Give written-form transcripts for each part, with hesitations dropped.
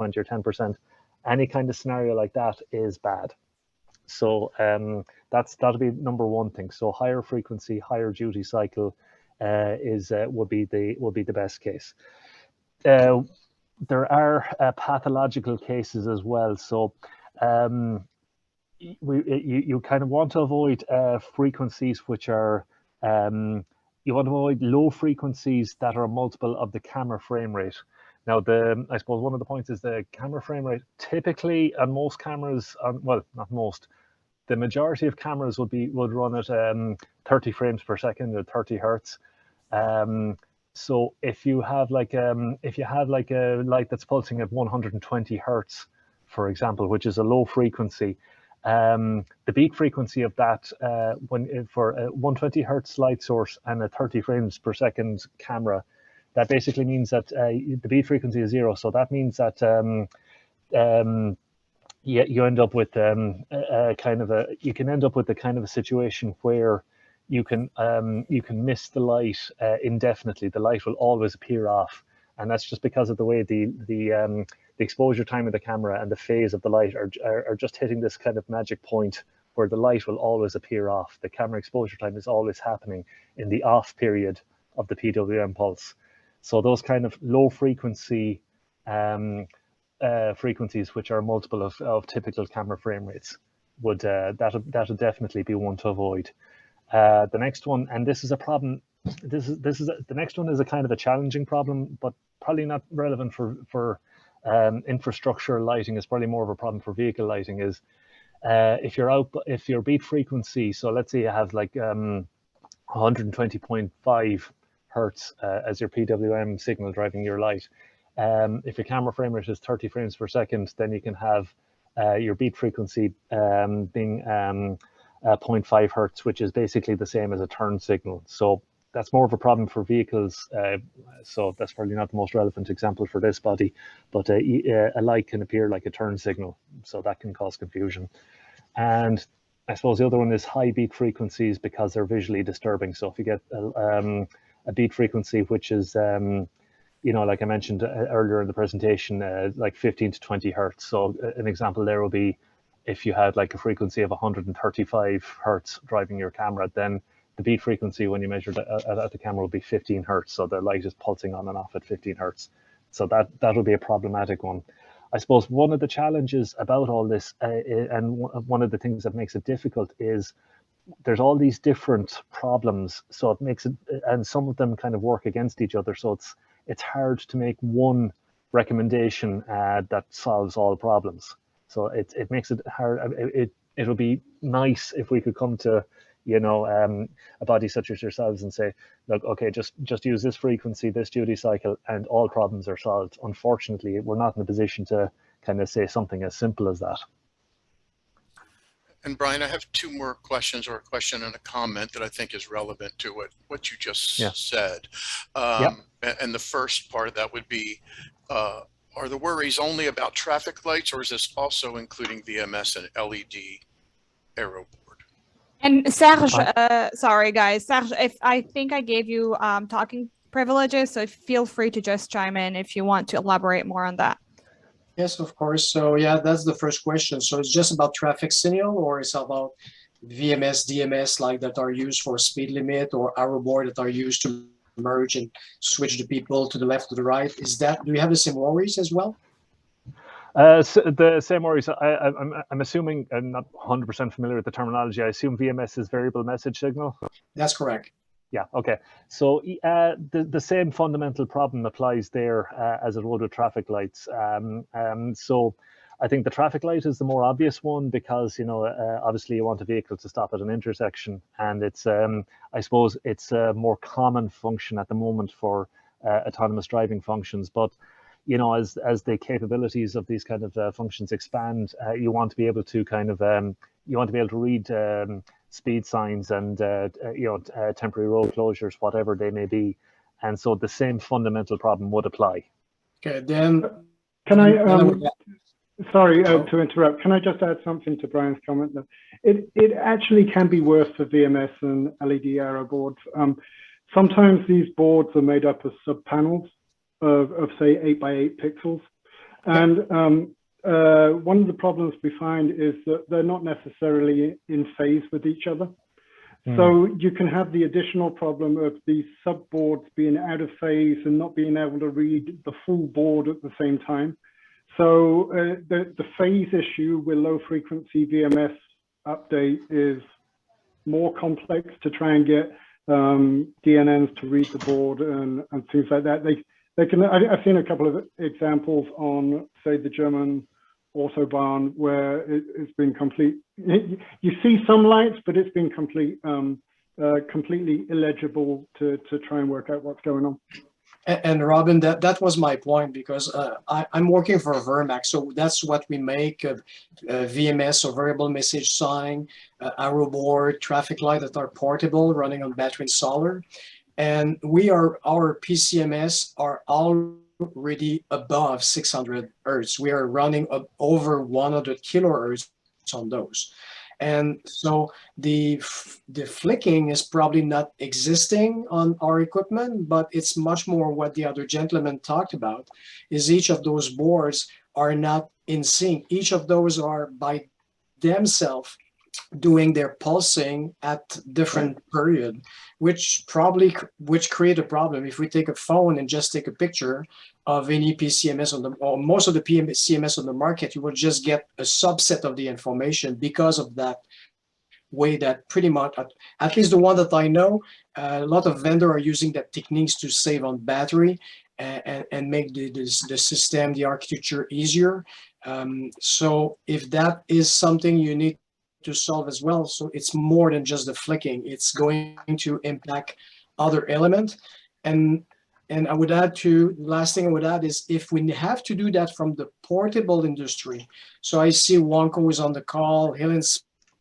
20 or 10%, any kind of scenario like that is bad. So that'll be number one thing. So higher frequency, higher duty cycle would be the best case. There are pathological cases as well. So you kind of want to avoid frequencies which are you want to avoid low frequencies that are a multiple of the camera frame rate. Now, I suppose one of the points is the camera frame rate. Typically, on most cameras, well, not most, the majority of cameras would run at 30 frames per second or 30 hertz. So if you have like a light that's pulsing at 120 hertz, for example, which is a low frequency, the beat frequency of that for a 120 hertz light source and a 30 frames per second camera, that basically means that the beat frequency is 0. So that means that you end up with you can end up with a kind of a situation where you can miss the light indefinitely. The light will always appear off, and that's just because of the way the exposure time of the camera and the phase of the light are just hitting this kind of magic point where the light will always appear off. The camera exposure time is always happening in the off period of the PWM pulse. So those kind of low frequency frequencies, which are a multiple of typical camera frame rates, would that'll definitely be one to avoid. The next one, and this is a problem. The next one is a kind of a challenging problem, but probably not relevant for infrastructure lighting. Is probably more of a problem for vehicle lighting. Is if your beat frequency, so let's say you have like 120.5 hertz as your PWM signal driving your light. If your camera frame rate is 30 frames per second, then you can have your beat frequency being 0.5 hertz, which is basically the same as a turn signal. So that's more of a problem for vehicles. So that's probably not the most relevant example for this body, but a light can appear like a turn signal. So that can cause confusion. And I suppose the other one is high beat frequencies because they're visually disturbing. So if you get a beat frequency which is, like I mentioned earlier in the presentation, like 15 to 20 hertz. So an example there will be if you had like a frequency of 135 hertz driving your camera, then the beat frequency when you measured at the camera will be 15 hertz. So the light is pulsing on and off at 15 hertz. So that will be a problematic one. I suppose one of the challenges about all this, and one of the things that makes it difficult, is there's all these different problems. So it makes it, and some of them kind of work against each other. So it's hard to make one recommendation that solves all problems. So it makes it hard. It'll be nice if we could come to a body such as yourselves and say, look, okay, just use this frequency, this duty cycle, and all problems are solved. Unfortunately, we're not in a position to kind of say something as simple as that. And Brian, I have two more questions, or a question and a comment that I think is relevant to what you just said. And the first part of that would be, are the worries only about traffic lights, or is this also including VMS and LED aero board? And Serge, sorry guys, Serge, I think I gave you talking privileges, so feel free to just chime in if you want to elaborate more on that. Yes, of course. So yeah, that's the first question. So it's just about traffic signal, or it's about VMS, DMS like that are used for speed limit, or arrow board that are used to merge and switch the people to the left to the right? Do we have the same worries as well? So the same worries. I'm assuming, I'm not 100% familiar with the terminology. I assume VMS is variable message signal. That's correct. Yeah. Okay. So the same fundamental problem applies there as it would with traffic lights. So I think the traffic light is the more obvious one because obviously you want a vehicle to stop at an intersection, and it's I suppose it's a more common function at the moment for autonomous driving functions. But as the capabilities of these kind of functions expand, you want to be able to kind of read speed signs and temporary road closures, whatever they may be, and so the same fundamental problem would apply. Okay, then can I? Sorry to interrupt. Can I just add something to Brian's comment? It actually can be worse for VMS and LED aero boards. Sometimes these boards are made up of sub panels of say 8 by 8 pixels, And one of the problems we find is that they're not necessarily in phase with each other. So you can have the additional problem of these subboards being out of phase and not being able to read the full board at the same time. So the phase issue with low frequency VMS update is more complex to try and get DNNs to read the board and things like that. They can. I've seen a couple of examples on, say, the German Autobahn, where it's been complete. You see some lights, but it's been completely illegible to try and work out what's going on. And Robin, that was my point, because I'm working for Vermac, so that's what we make VMS, or variable message sign, arrow board, traffic light that are portable, running on battery and solar, and our PCMS are already above 600 hertz. We are running over 100 kilohertz on those. And so the flicking is probably not existing on our equipment, but it's much more what the other gentleman talked about, is each of those boards are not in sync. Each of those are by themselves doing their pulsing at different period, which create a problem. If we take a phone and just take a picture of any PCMS or most of the PCMS on the market, you will just get a subset of the information because of that way that pretty much, at least the one that I know, a lot of vendors are using that techniques to save on battery and make the system, the architecture easier. So if that is something you need to solve as well, so it's more than just the flicking, it's going to impact other elements. And I would add to, last thing I would add is, if we have to do that from the portable industry, so I see Wonko is on the call, Helen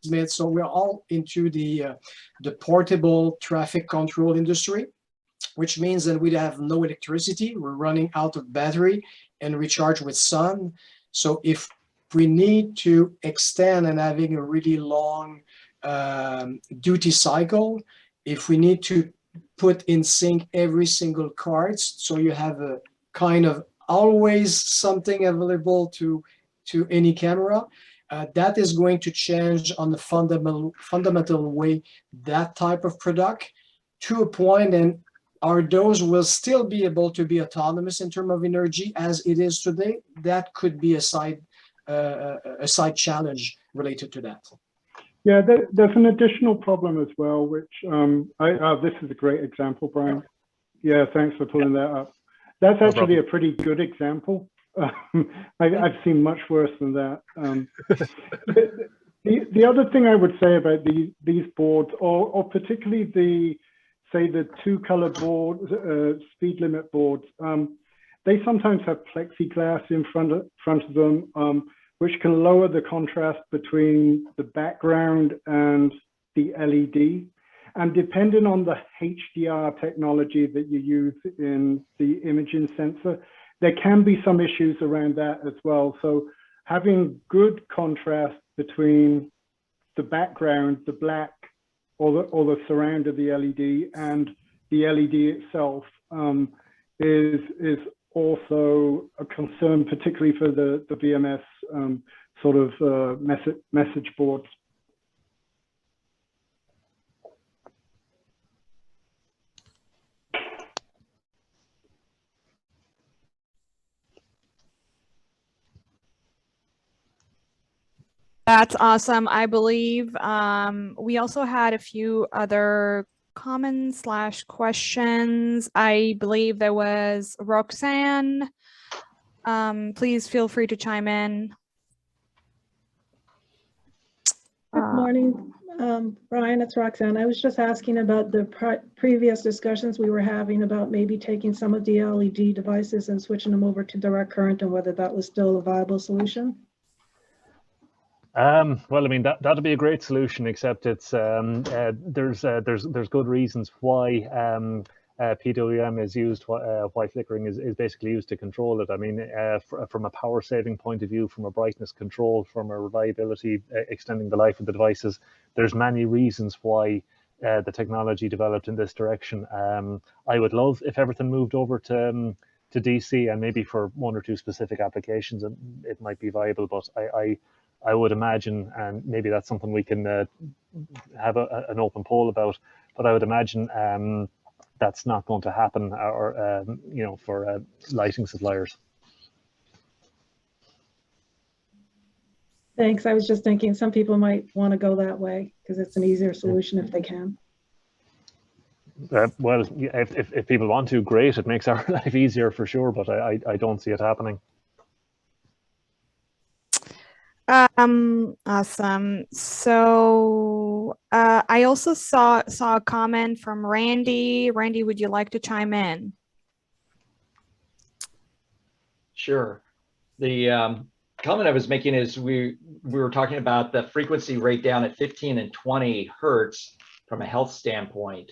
Smith, so we're all into the portable traffic control industry, which means that we have no electricity, we're running out of battery and recharge with sun. So if we need to extend and having a really long duty cycle, if we need to put in sync every single card, so you have a kind of always something available to any camera, that is going to change on the fundamental way that type of product to a point, and those will still be able to be autonomous in terms of energy as it is today. That could be a side challenge related to that. Yeah, there's an additional problem as well, which this is a great example, Brian. Yeah, thanks for pulling that up. That's actually a pretty good example. I've seen much worse than that. The other thing I would say about these boards, or particularly the two-color boards, speed limit boards, they sometimes have plexiglass in front of them, which can lower the contrast between the background and the LED. And depending on the HDR technology that you use in the imaging sensor, there can be some issues around that as well. So having good contrast between the background, the black, or the surround of the LED and the LED itself is also a concern, particularly for the VMS sort of message boards. That's awesome. I believe we also had a few other comments / questions. I believe there was Roxanne. Please feel free to chime in. Good morning, Brian, it's Roxanne. I was just asking about the previous discussions we were having about maybe taking some of the LED devices and switching them over to direct current, and whether that was still a viable solution. Well, I mean, that'd be a great solution, except it's there's good reasons why PWM is used, why flickering is basically used to control it. I mean, from a power saving point of view, from a brightness control, from a reliability, extending the life of the devices, there's many reasons why the technology developed in this direction. I would love if everything moved over to DC, and maybe for one or two specific applications it might be viable, but I would imagine, and maybe that's something we can have an open poll about, but I would imagine that's not going to happen, or you know, for lighting suppliers. Thanks. I was just thinking some people might want to go that way because it's an easier solution if they can. Well, if people want to, great. It makes our life easier for sure, but I don't see it happening. Awesome. So I also saw a comment from Randy. Randy, would you like to chime in? Sure. The comment I was making is we were talking about the frequency rate down at 15 and 20 hertz from a health standpoint.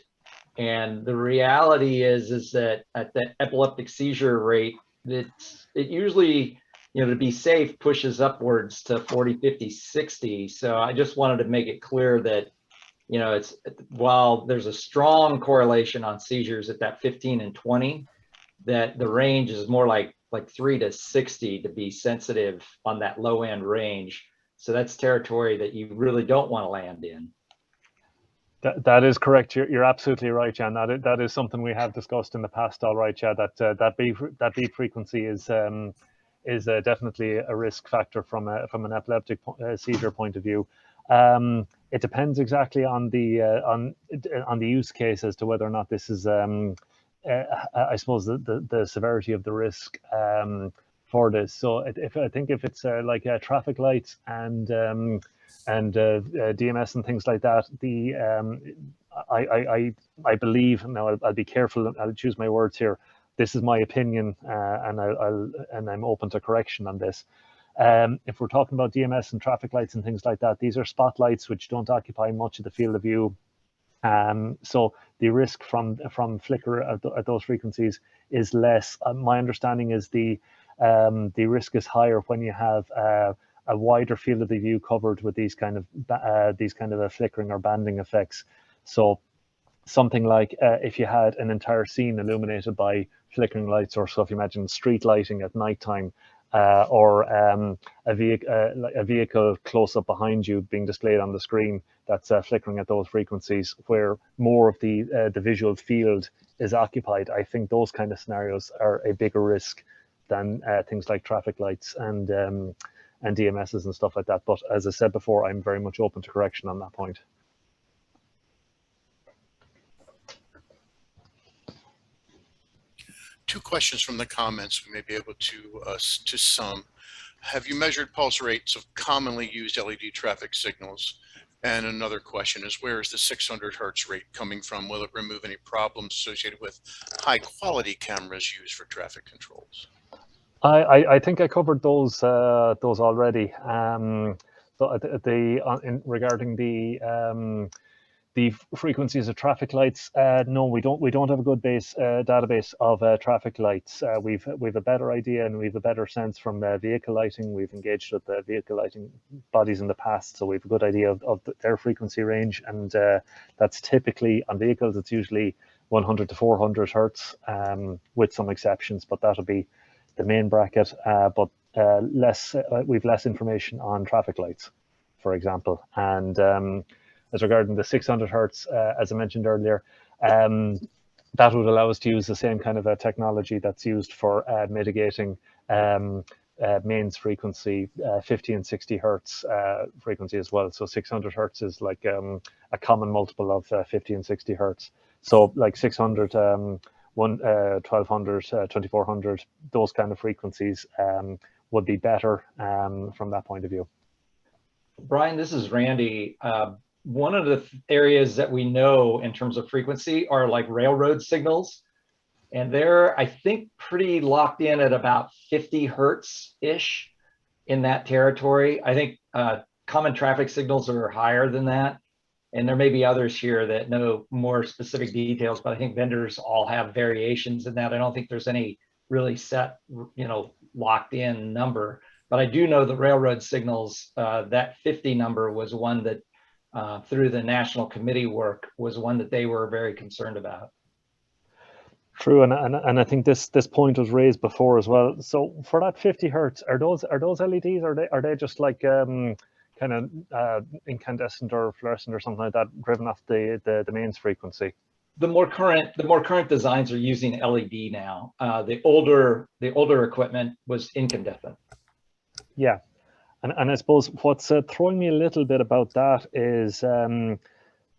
And the reality is that at the epileptic seizure rate, it usually, you know, to be safe, pushes upwards to 40, 50, 60. So I just wanted to make it clear that, you know, while there's a strong correlation on seizures at that 15 and 20, that the range is more like 3 to 60 to be sensitive on that low end range. So that's territory that you really don't want to land in. That is correct. You're absolutely right, Jan. That is something we have discussed in the past. All right, yeah. That beat frequency is definitely a risk factor from an epileptic seizure point of view. It depends exactly on the use case as to whether or not this is I suppose the severity of the risk for this. So I think if it's like traffic lights and DMS and things like that, I believe, now I'll be careful, I'll choose my words here. This is my opinion, and I'm open to correction on this. If we're talking about DMS and traffic lights and things like that, these are spotlights which don't occupy much of the field of view. So the risk from flicker at those frequencies is less. My understanding is the risk is higher when you have a wider field of the view covered with these kind of flickering or banding effects. So something like if you had an entire scene illuminated by flickering lights, or so if you imagine street lighting at nighttime, or a vehicle close up behind you being displayed on the screen that's flickering at those frequencies where more of the visual field is occupied. I think those kind of scenarios are a bigger risk than things like traffic lights and DMSs and stuff like that. But as I said before, I'm very much open to correction on that point. Two questions from the comments we may be able to sum. Have you measured pulse rates of commonly used LED traffic signals? And another question is, where is the 600 hertz rate coming from? Will it remove any problems associated with high quality cameras used for traffic controls? I think I covered those already. So regarding the frequencies of traffic lights, no, we don't have a good database of traffic lights. We've a better idea and we've a better sense from vehicle lighting. We've engaged with the vehicle lighting bodies in the past, so we've a good idea of their frequency range, and that's typically on vehicles. It's usually 100 to 400 hertz, with some exceptions, but that'll be the main bracket. But we've less information on traffic lights, for example, and as regarding the 600 hertz, as I mentioned earlier, that would allow us to use the same kind of a technology that's used for mitigating mains frequency, 50 and 60 hertz frequency as well. So 600 hertz is like a common multiple of 50 and 60 hertz. So like 600, 1200, 2400, those kind of frequencies would be better from that point of view. Brian, this is Randy. One of the areas that we know in terms of frequency are like railroad signals. And they're, I think, pretty locked in at about 50 hertz-ish in that territory. I think common traffic signals are higher than that. And there may be others here that know more specific details, but I think vendors all have variations in that. I don't think there's any really set, locked in number. But I do know the railroad signals, that 50 number was one that through the national committee work was one that they were very concerned about. True, and I think this point was raised before as well. So for that 50 hertz, are those LEDs? Are they just like kind of incandescent or fluorescent or something like that, driven off the mains frequency? The more current designs are using LED now. The older equipment was incandescent. Yeah, and I suppose what's throwing me a little bit about that is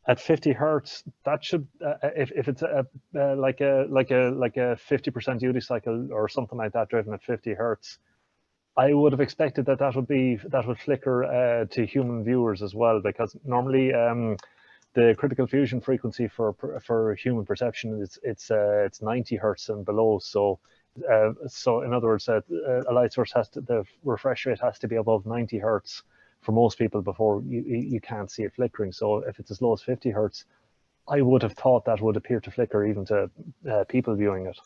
at 50 hertz, that should if it's like a 50% duty cycle or something like that driven at 50 hertz, I would have expected that would flicker to human viewers as well, because normally the critical fusion frequency for human perception is it's 90 hertz and below. So in other words, a light source the refresh rate has to be above 90 hertz for most people before you can't see it flickering. So if it's as low as 50 hertz, I would have thought that would appear to flicker even to people viewing it.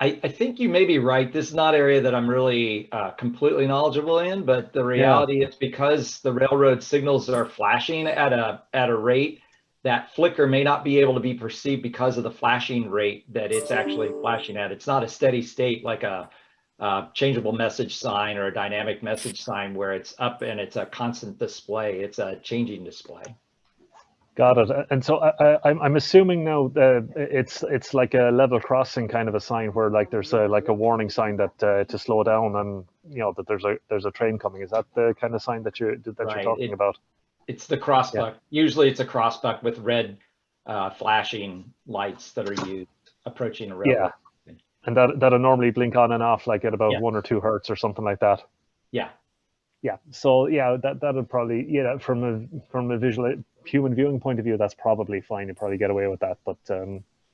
I think you may be right. This is not an area that I'm really completely knowledgeable in, but the reality is because the railroad signals are flashing at a rate, that flicker may not be able to be perceived because of the flashing rate that it's actually flashing at. It's not a steady state like a changeable message sign or a dynamic message sign where it's up and it's a constant display. It's a changing display. Got it. And so I'm assuming now that it's like a level crossing kind of a sign where like there's like a warning sign that to slow down, and that there's a train coming. Is that the kind of sign that you're talking about? It's the crossbuck. Yeah. Usually it's a crossbuck with red flashing lights that are used approaching a railroad. Yeah, and that'll normally blink on and off like at about 1 or 2 hertz or something like that. Yeah. Yeah. So yeah, that'll probably from a visual human viewing point of view, that's probably fine. You probably get away with that. But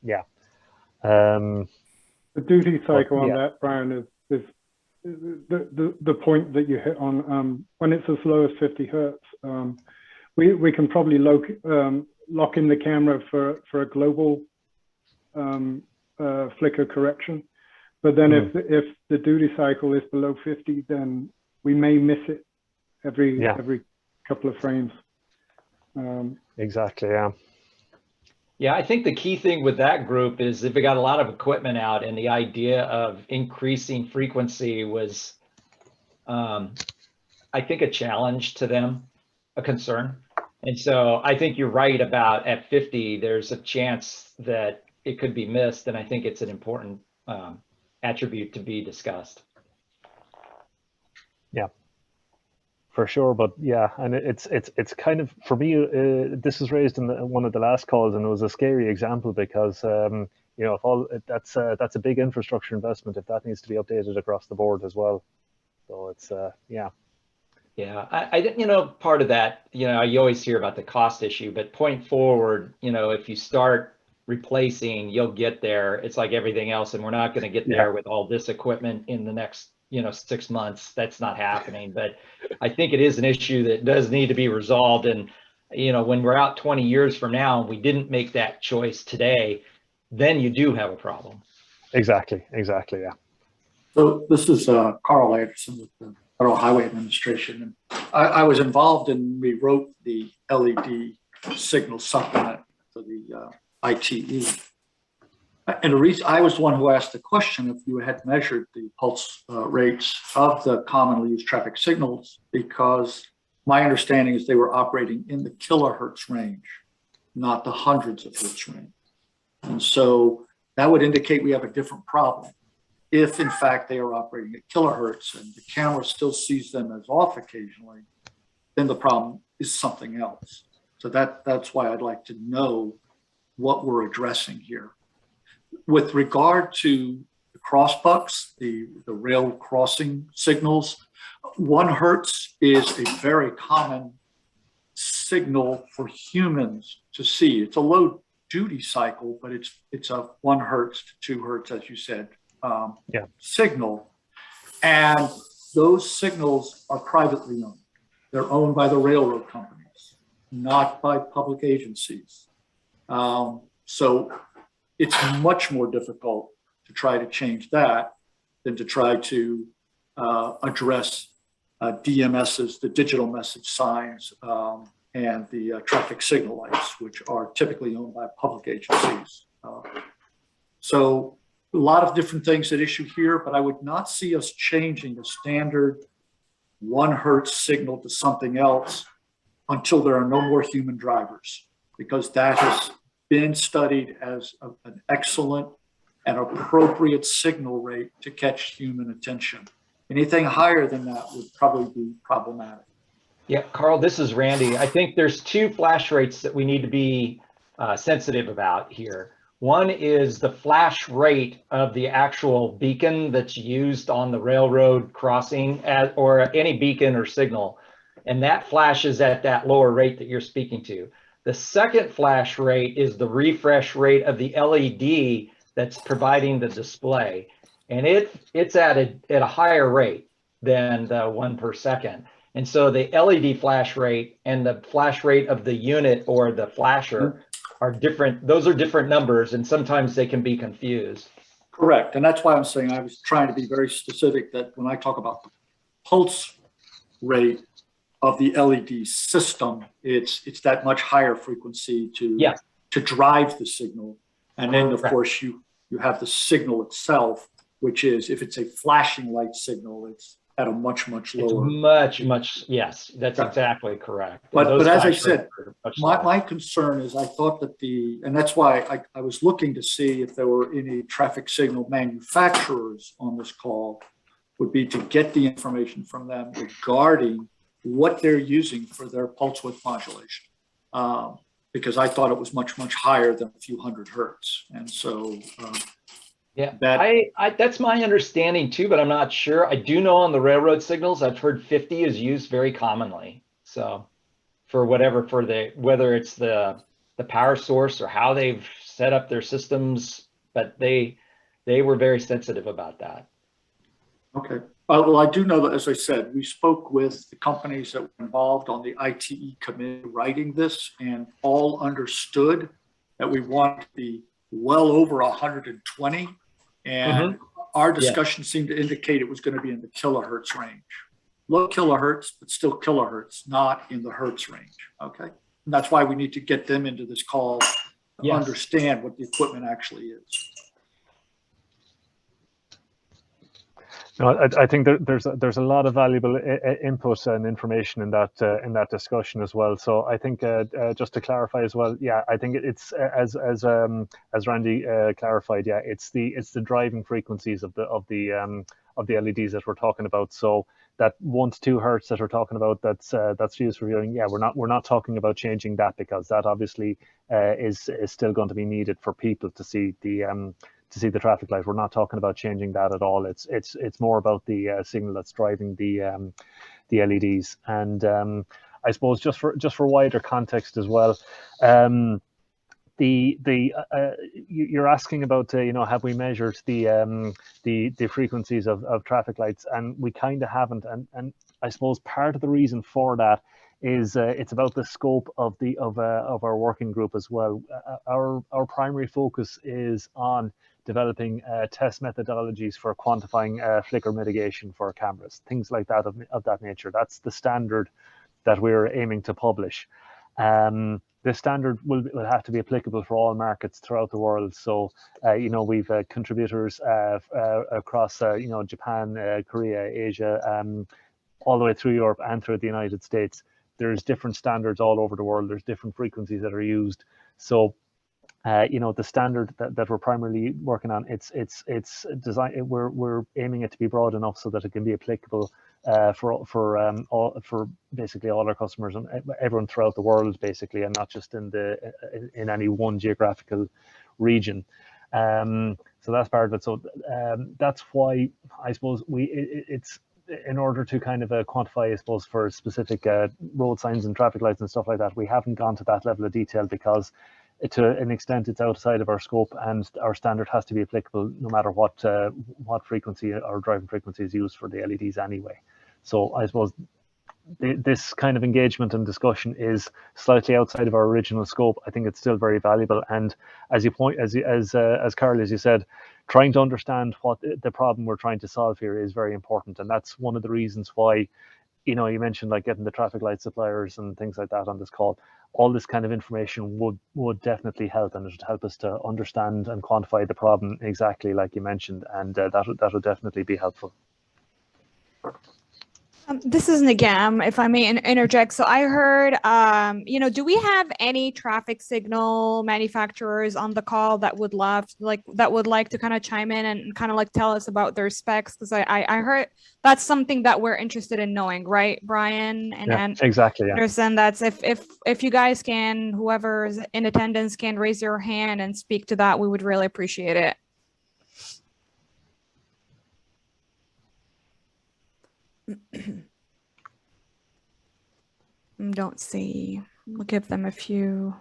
yeah. The duty cycle on that, Brian, is the point that you hit on. When it's as low as 50 hertz, we can probably lock in the camera for a global flicker correction. But then if the duty cycle is below 50, then we may miss it every couple of frames. Exactly. Yeah. Yeah, I think the key thing with that group is if we got a lot of equipment out, and the idea of increasing frequency was, I think, a challenge to them, a concern. And so I think you're right about at 50, there's a chance that it could be missed. And I think it's an important attribute to be discussed. Yeah, for sure. But yeah, and it's kind of, for me, this was raised in one of the last calls, and it was a scary example because if that's a big infrastructure investment if that needs to be updated across the board as well. So it's yeah. Yeah, I part of that, you always hear about the cost issue, but point forward, if you start replacing, you'll get there. It's like everything else, and we're not going to get there with all this equipment in the next 6 months. That's not happening. But I think it is an issue that does need to be resolved. And when we're out 20 years from now and we didn't make that choice today, then you do have a problem. Exactly. Yeah. So this is Carl Anderson with the Federal Highway Administration, and I was involved in, we wrote the LED signal supplement for the ITE. And the reason I was the one who asked the question if you had measured the pulse rates of the commonly used traffic signals, because my understanding is they were operating in the kilohertz range, not the hundreds of hertz range. And so that would indicate we have a different problem. If in fact they are operating at kilohertz and the camera still sees them as off occasionally, then the problem is something else. So that's why I'd like to know what we're addressing here. With regard to the crossbucks, the rail crossing signals, 1 hertz is a very common signal for humans to see. It's a low duty cycle, but it's a 1 hertz to 2 hertz, as you said, signal. And those signals are privately owned. They're owned by the railroad companies, not by public agencies. So it's much more difficult to try to change that than to try to address DMSs, the digital message signs, and the traffic signal lights, which are typically owned by public agencies. So lot of different things at issue here, but I would not see us changing the standard 1 hertz signal to something else until there are no more human drivers, because that has been studied as an excellent and appropriate signal rate to catch human attention. Anything higher than that would probably be problematic. Yeah, Carl, this is Randy. I think there's 2 flash rates that we need to be sensitive about here. One is the flash rate of the actual beacon that's used on the railroad crossing or any beacon or signal. And that flashes at that lower rate that you're speaking to. The second flash rate is the refresh rate of the LED that's providing the display. And it's at a higher rate than the 1 per second. And so the LED flash rate and the flash rate of the unit or the flasher are different. Those are different numbers, and sometimes they can be confused. Correct. And that's why I'm saying I was trying to be very specific that when I talk about the pulse rate of the LED system, it's that much higher frequency to drive the signal. And then of course you have the signal itself, which is, if it's a flashing light signal, it's at a much lower. It's yes, that's exactly correct. But as I said, my concern is I thought that and that's why I was looking to see if there were any traffic signal manufacturers on this call, would be to get the information from them regarding what they're using for their pulse width modulation. Because I thought it was much higher than a few hundred hertz. And so, that's my understanding too, but I'm not sure. I do know on the railroad signals, I've heard 50 is used very commonly. So for whether it's the power source or how they've set up their systems, but they were very sensitive about that. Okay. Well, I do know that, as I said, we spoke with the companies that were involved on the ITE committee writing this, and all understood that we want to be well over 120. And our discussion seemed to indicate it was going to be in the kilohertz range. Low kilohertz, but still kilohertz, not in the hertz range. Okay. And that's why we need to get them into this call to understand what the equipment actually is. No, I think there's a lot of valuable input and information in that discussion as well. So I think just to clarify as well, I think it's as Randy clarified, it's the driving frequencies of the LEDs that we're talking about. So that 1 to 2 hertz that we're talking about, that's used for viewing. We're not talking about changing that, because that obviously is still going to be needed for people to see the traffic light. We're not talking about changing that at all. It's more about the signal that's driving the LEDs. And I suppose just for wider context as well, you're asking about have we measured the frequencies of traffic lights, and we kind of haven't. And I suppose part of the reason for that is it's about the scope of our working group as well. Our primary focus is on developing test methodologies for quantifying flicker mitigation for cameras, things like that of that nature. That's the standard that we're aiming to publish. The standard will have to be applicable for all markets throughout the world. So, we've contributors across, Japan, Korea, Asia, all the way through Europe and through the United States. There's different standards all over the world. There's different frequencies that are used. So, the standard that we're primarily working on, it's design. We're aiming it to be broad enough so that it can be applicable for basically all our customers and everyone throughout the world, basically, and not just in any one geographical region. So that's part of it. So that's why I suppose it's in order to kind of quantify, I suppose, for specific road signs and traffic lights and stuff like that, we haven't gone to that level of detail because to an extent it's outside of our scope, and our standard has to be applicable no matter what frequency or driving frequency is used for the LEDs anyway. So I suppose this kind of engagement and discussion is slightly outside of our original scope. I think it's still very valuable, and as Carl, as you said, trying to understand what the problem we're trying to solve here is very important, and that's one of the reasons why you know, you mentioned like getting the traffic light suppliers and things like that on this call. All this kind of information would definitely help, and it would help us to understand and quantify the problem exactly like you mentioned, and that would definitely be helpful. This is Nagam, if I may interject. So I heard, you know, do we have any traffic signal manufacturers on the call that would like to kind of chime in and kind of like tell us about their specs? Because I heard that's something that we're interested in knowing, right, Brian? And exactly. Yeah. Anderson, that's if you guys can, whoever's in attendance can raise your hand and speak to that, we would really appreciate it. Don't see. We'll give them a few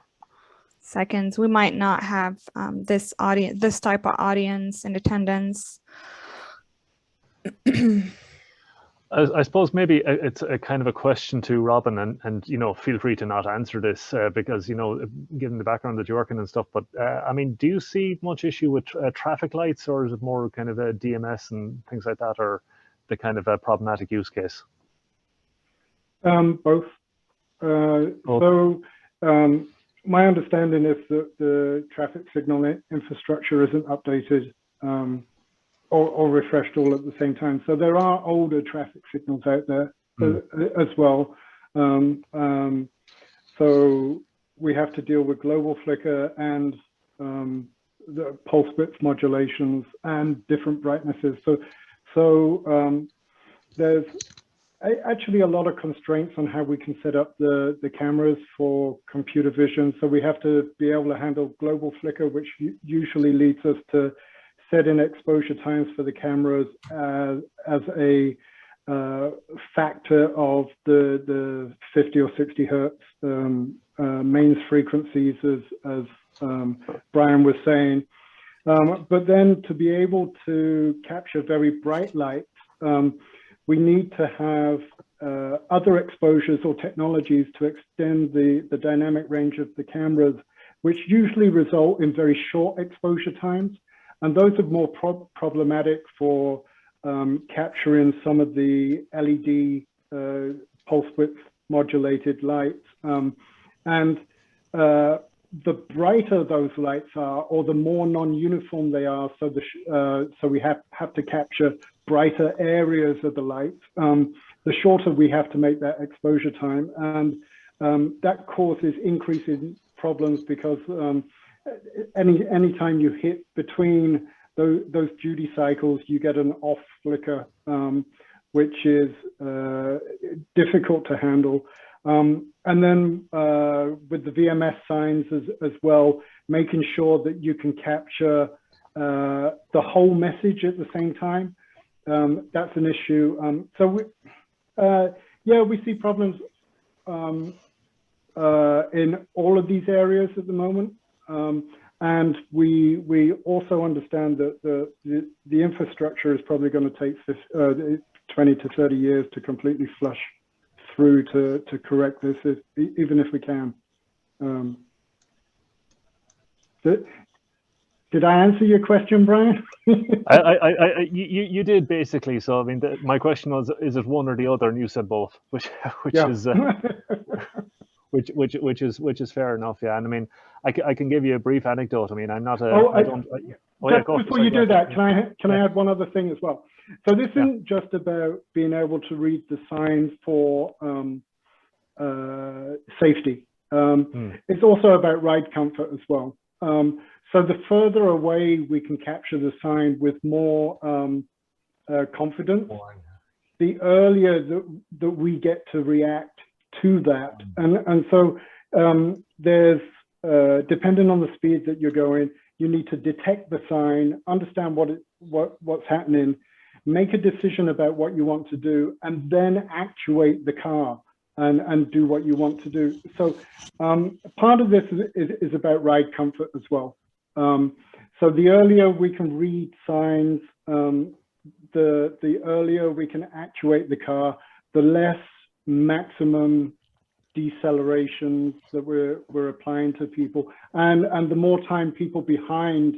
seconds. We might not have this type of audience in attendance. I suppose maybe it's a kind of a question to Robin, and you know, feel free to not answer this because, you know, given the background that you're working and stuff. But I mean, do you see much issue with traffic lights, or is it more kind of a DMS and things like that, or the kind of a problematic use case? Both. So my understanding is that the traffic signal infrastructure isn't updated or refreshed all at the same time. So there are older traffic signals out there as well. So we have to deal with global flicker and the pulse width modulations and different brightnesses. So there's actually a lot of constraints on how we can set up the cameras for computer vision. So we have to be able to handle global flicker, which usually leads us to set in exposure times for the cameras as a factor of the 50 or 60 hertz mains frequencies, as Brian was saying. But then to be able to capture very bright light, we need to have other exposures or technologies to extend the dynamic range of the cameras, which usually result in very short exposure times. And those are more problematic for capturing some of the LED pulse width modulated lights. And the brighter those lights are, or the more non-uniform they are, so we have to capture brighter areas of the light, the shorter we have to make that exposure time. And that causes increasing problems because anytime you hit between those duty cycles, you get an off flicker, which is difficult to handle. And then with the VMS signs as well, making sure that you can capture the whole message at the same time. That's an issue. Yeah, we see problems in all of these areas at the moment. And we also understand that the infrastructure is probably going to take 20 to 30 years to completely flush through to correct this, even if we can. Did I answer your question, Brian? You did basically. So I mean, my question was, is it one or the other? And you said both, which is which is fair enough. Yeah, and I mean, I can give you a brief anecdote. I mean, I'm not a. Before you do that, can I add one other thing as well? So this isn't just about being able to read the signs for safety. It's also about ride comfort as well. So the further away we can capture the sign with more confidence, the earlier that we get to react to that. And so there's, depending on the speed that you're going, you need to detect the sign, understand what's happening, make a decision about what you want to do, and then actuate the car and do what you want to do. So part of this is about ride comfort as well. So the earlier we can read signs, the earlier we can actuate the car, the less maximum decelerations that we're applying to people, and the more time people behind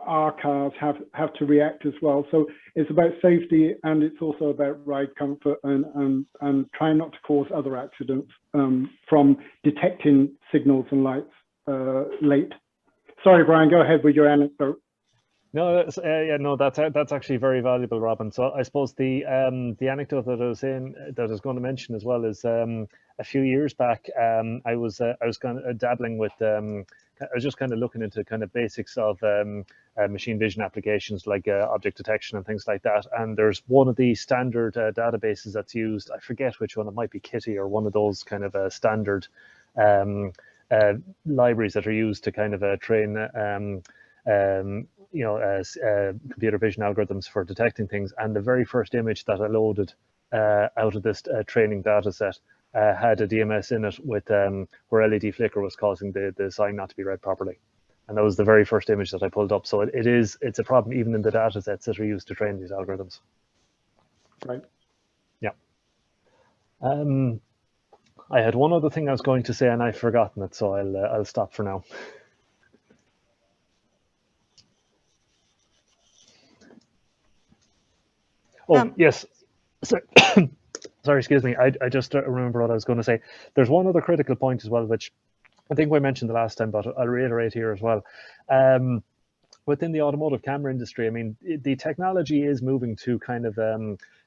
our cars have to react as well. So it's about safety, and it's also about ride comfort and trying not to cause other accidents from detecting signals and lights late. Sorry, Brian, go ahead with your anecdote. No, that's actually very valuable, Robin. So I suppose the anecdote that I was going to mention as well is a few years back, I was kind of dabbling with I was just kind of looking into kind of basics of machine vision applications like object detection and things like that. And there's one of the standard databases that's used. I forget which one. It might be Kitty or one of those kind of standard libraries that are used to kind of train computer vision algorithms for detecting things. And the very first image that I loaded out of this training data set had a DMS in it with where LED flicker was causing the sign not to be read properly. And that was the very first image that I pulled up. So it's a problem even in the data sets that are used to train these algorithms. Right. Yeah. I had one other thing I was going to say and I've forgotten it, so I'll stop for now. Oh, yes. So, sorry, excuse me. I just remember what I was going to say. There's one other critical point as well, which I think we mentioned the last time, but I'll reiterate here as well. Within the automotive camera industry, I mean, the technology is moving to kind of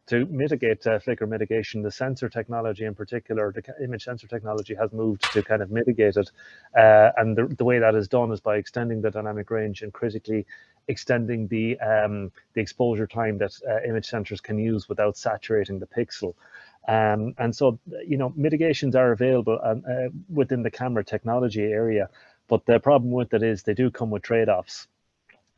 to mitigate flicker mitigation. The sensor technology in particular, the image sensor technology has moved to kind of mitigate it. And the way that is done is by extending the dynamic range and critically extending the exposure time that image sensors can use without saturating the pixel. And so, you know, mitigations are available within the camera technology area, but the problem with it is they do come with trade-offs.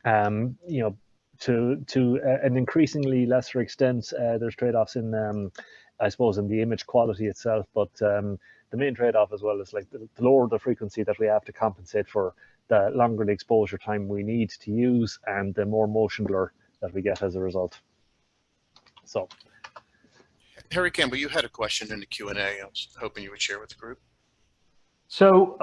You know, to an increasingly lesser extent, there's trade-offs in, I suppose, in the image quality itself, but the main trade-off as well is like the lower the frequency that we have to compensate for, the longer the exposure time we need to use, and the more motion blur that we get as a result. So, Harry Campbell, you had a question in the Q&A. I was hoping you would share with the group. So,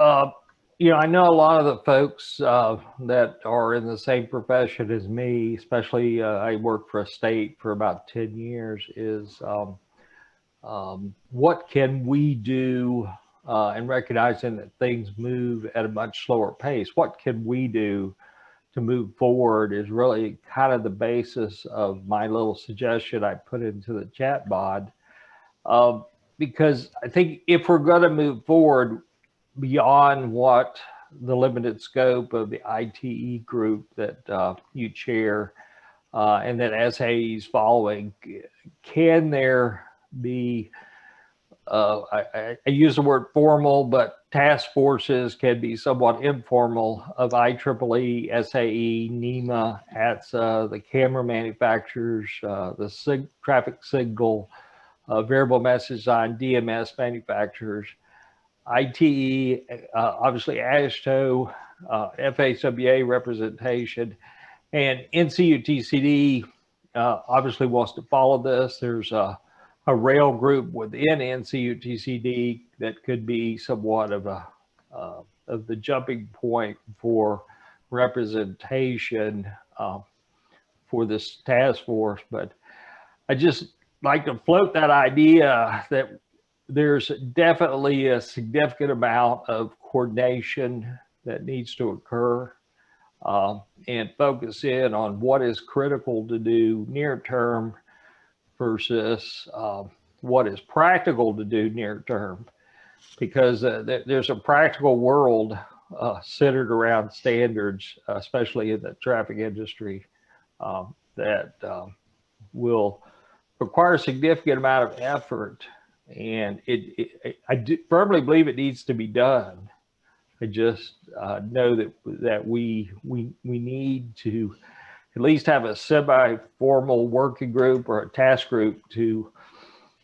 you know, I know a lot of the folks that are in the same profession as me, especially I worked for a state for about 10 years, is what can we do, and recognizing that things move at a much slower pace, what can we do to move forward is really kind of the basis of my little suggestion I put into the chat bod. Because I think if we're going to move forward beyond what the limited scope of the ITE group that you chair and that SAE is following, can there be, I use the word formal, but task forces can be somewhat informal of IEEE, SAE, NEMA, ATSSA, the camera manufacturers, the traffic signal, variable message design, DMS manufacturers, ITE, obviously AASHTO, FAWA representation, and NCUTCD obviously wants to follow this. There's a rail group within NCUTCD that could be somewhat of the jumping point for representation for this task force. But I just like to float that idea that there's definitely a significant amount of coordination that needs to occur and focus in on what is critical to do near term versus what is practical to do near term, because there's a practical world centered around standards, especially in the traffic industry, that will require a significant amount of effort. And I do firmly believe it needs to be done. I just know that we need to at least have a semi-formal working group or a task group to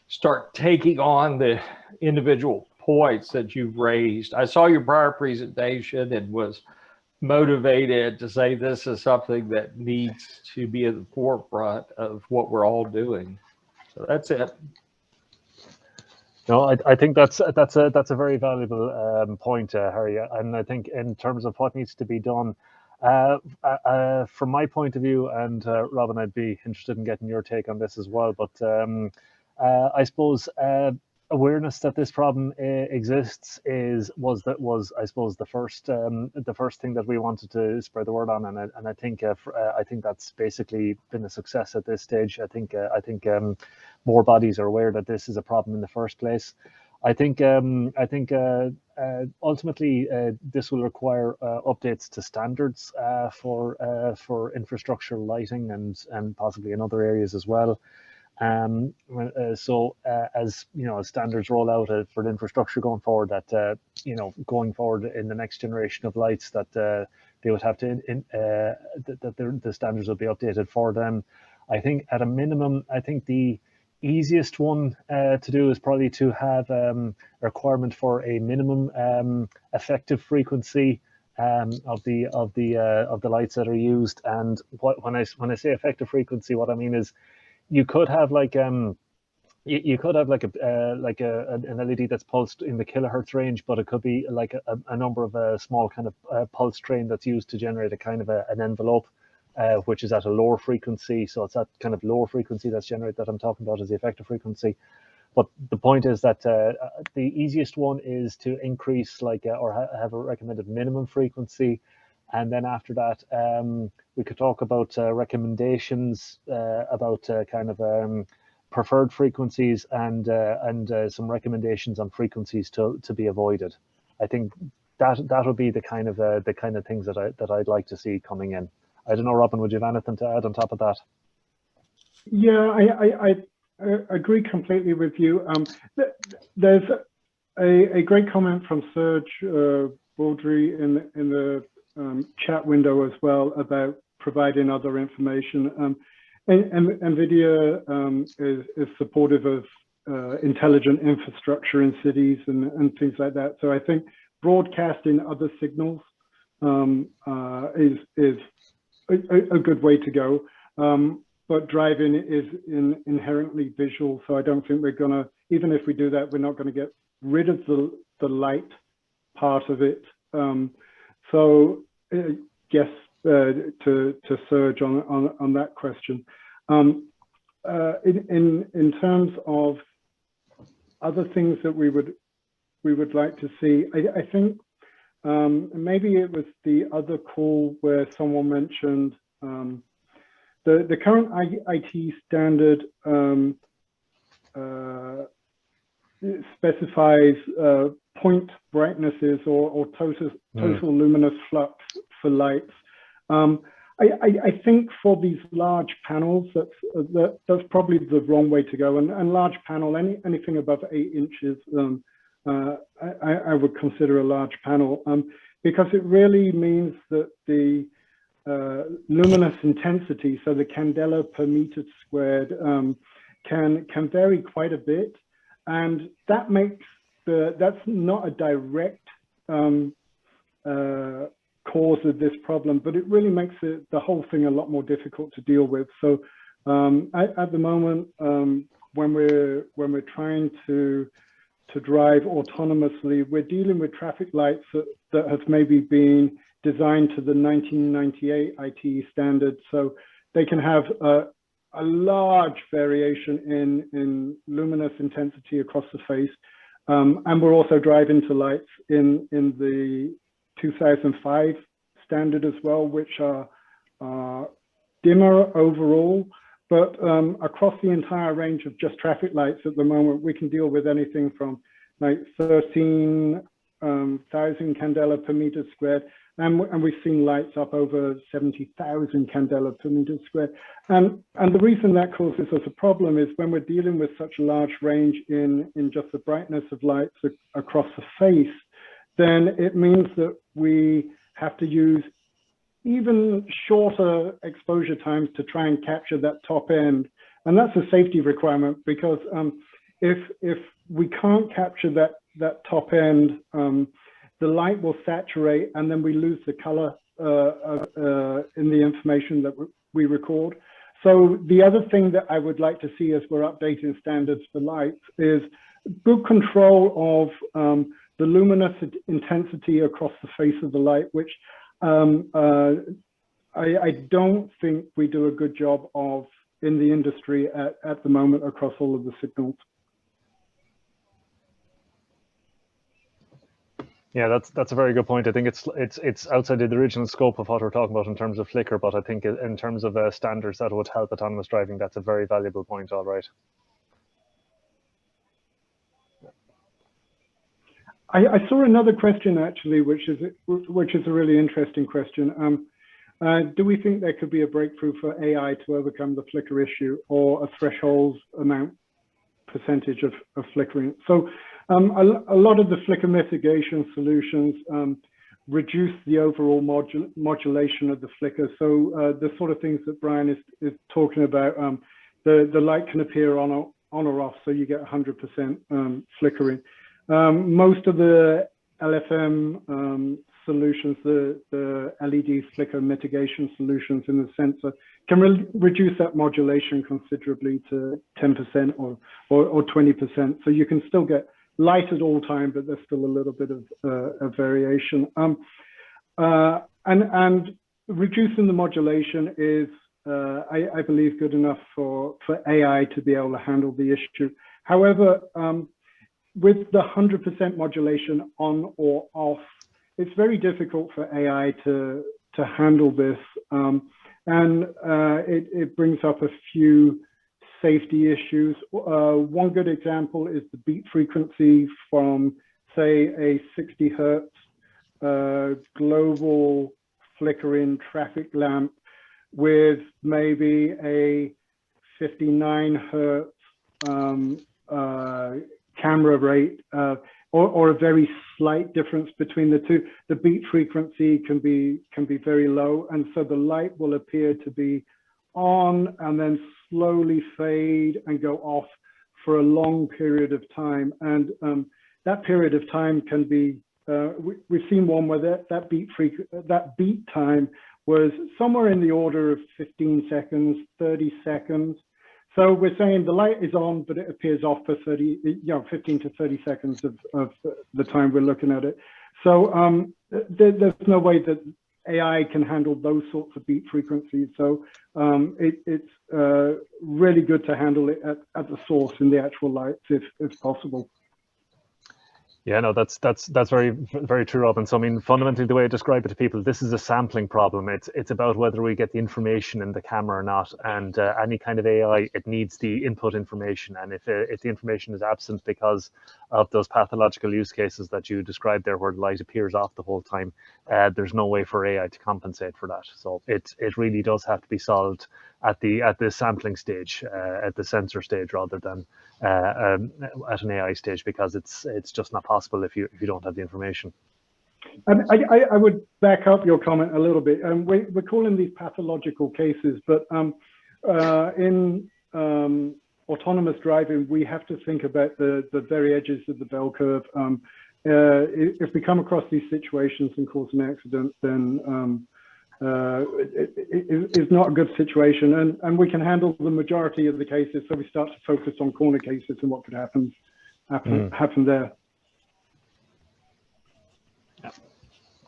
start taking on the individual points that you've raised. I saw your prior presentation and was motivated to say this is something that needs to be at the forefront of what we're all doing. So that's it. No, I think that's a very valuable point, Harry. And I think in terms of what needs to be done, From my point of view, and Robin, I'd be interested in getting your take on this as well, but I suppose awareness that this problem exists was I suppose the first thing that we wanted to spread the word on, and I think that's basically been a success at this stage. I think more bodies are aware that this is a problem in the first place. I think ultimately this will require updates to standards for infrastructure lighting and possibly in other areas as well. So as you know, as standards roll out for the infrastructure going forward, that going forward in the next generation of lights, that they would have to that the standards will be updated for them. I think at a minimum, I think the easiest one to do is probably to have a requirement for a minimum effective frequency of the lights that are used. And when I say effective frequency, what I mean is you could have like you could have like an LED that's pulsed in the kilohertz range, but it could be like a number of small kind of pulse train that's used to generate a kind of an envelope. Which is at a lower frequency. So it's that kind of lower frequency that's generated that I'm talking about as the effective frequency. But the point is that the easiest one is to increase or have a recommended minimum frequency. And then after that, we could talk about recommendations about kind of preferred frequencies and some recommendations on frequencies to be avoided. I think that would be the kind of things that I'd like to see coming in. I don't know, Robin, would you have anything to add on top of that? Yeah, I agree completely with you. There's a great comment from Serge Baudry in the chat window as well about providing other information. And NVIDIA is supportive of intelligent infrastructure in cities and things like that. So I think broadcasting other signals is a good way to go, but driving is inherently visual, so I don't think we're gonna, even if we do that, we're not gonna get rid of the light part of it. So yes, to Serge on that question. In terms of other things that we would like to see, I think maybe it was the other call where someone mentioned the current IT standard specifies point brightnesses or total luminous flux for lights. I think for these large panels, that's probably the wrong way to go. And large panel, anything above 8 inches, I would consider a large panel, because it really means that the luminous intensity, so the candela per meter squared, can vary quite a bit, and that makes that's not a direct cause of this problem, but it really makes the whole thing a lot more difficult to deal with. So at the moment, when we're trying to drive autonomously, we're dealing with traffic lights that have maybe been designed to the 1998 IEEE standard, so they can have a large variation in luminous intensity across the face, and we're also driving to lights in the 2005 standard as well, which are dimmer overall. But across the entire range of just traffic lights at the moment, we can deal with anything from like 13,000 candela per meter squared, and we've seen lights up over 70,000 candela per meter squared. And the reason that causes us a problem is when we're dealing with such a large range in just the brightness of lights across the face, then it means that we have to use even shorter exposure times to try and capture that top end. And that's a safety requirement, because if we can't capture that top end, the light will saturate and then we lose the color in the information that we record. So the other thing that I would like to see as we're updating standards for lights is good control of the luminous intensity across the face of the light, which I don't think we do a good job of in the industry at the moment across all of the signals. Yeah, that's a very good point. I think it's outside the original scope of what we're talking about in terms of flicker, but I think in terms of standards that would help autonomous driving, that's a very valuable point. All right. I saw another question actually, which is a really interesting question. Do we think there could be a breakthrough for AI to overcome the flicker issue, or a threshold percentage of flickering? So a lot of the flicker mitigation solutions reduce the overall modulation of the flicker. So the sort of things that Brian is talking about, the light can appear on or off, so you get 100% flickering. Most of the LFM solutions, the LED flicker mitigation solutions in the sensor, can reduce that modulation considerably to 10% or 20%. So you can still get light at all time, but there's still a little bit of variation. And reducing the modulation is, I believe, good enough for AI to be able to handle the issue. However, with the 100% modulation on or off, it's very difficult for AI to handle this. And it brings up a few safety issues. One good example is the beat frequency from, say, a 60 hertz global flickering traffic lamp with maybe a 59 hertz camera rate, or a very slight difference between the two. The beat frequency can be very low, and so the light will appear to be on and then slowly fade and go off for a long period of time. And that period of time can be, we've seen one where that beat time was somewhere in the order of 15 seconds, 30 seconds. So we're saying the light is on, but it appears off for 15 to 30 seconds of the time we're looking at it. So there's no way that AI can handle those sorts of beat frequencies. So it's really good to handle it at the source in the actual lights if possible. Yeah, no, that's very, very true, Robin. So I mean, fundamentally, the way I describe it to people, this is a sampling problem. It's about whether we get the information in the camera or not. And any kind of AI, it needs the input information. And if the information is absent because of those pathological use cases that you described there, where the light appears off the whole time, there's no way for AI to compensate for that. So it really does have to be solved at the sampling stage, at the sensor stage, rather than at an AI stage, because it's just not possible if you don't have the information. And I would back up your comment a little bit. We're calling these pathological cases, but in autonomous driving, we have to think about the very edges of the bell curve. If we come across these situations and cause an accident, then it's not a good situation, and we can handle the majority of the cases, so we start to focus on corner cases and what could happen there.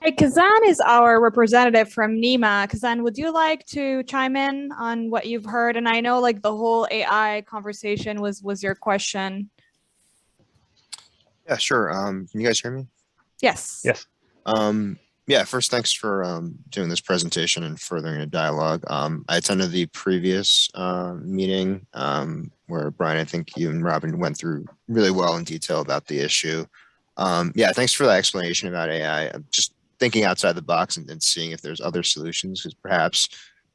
Hey, Kazan is our representative from NEMA. Kazan, would you like to chime in on what you've heard? And I know like the whole AI conversation was your question. Yeah, sure. Can you guys hear me? Yes. Yes. Yeah, first, thanks for doing this presentation and furthering a dialogue. I attended the previous meeting where, Brian, I think you and Robin went through really well in detail about the issue. Yeah, thanks for that explanation about AI. I'm just thinking outside the box and seeing if there's other solutions, because perhaps,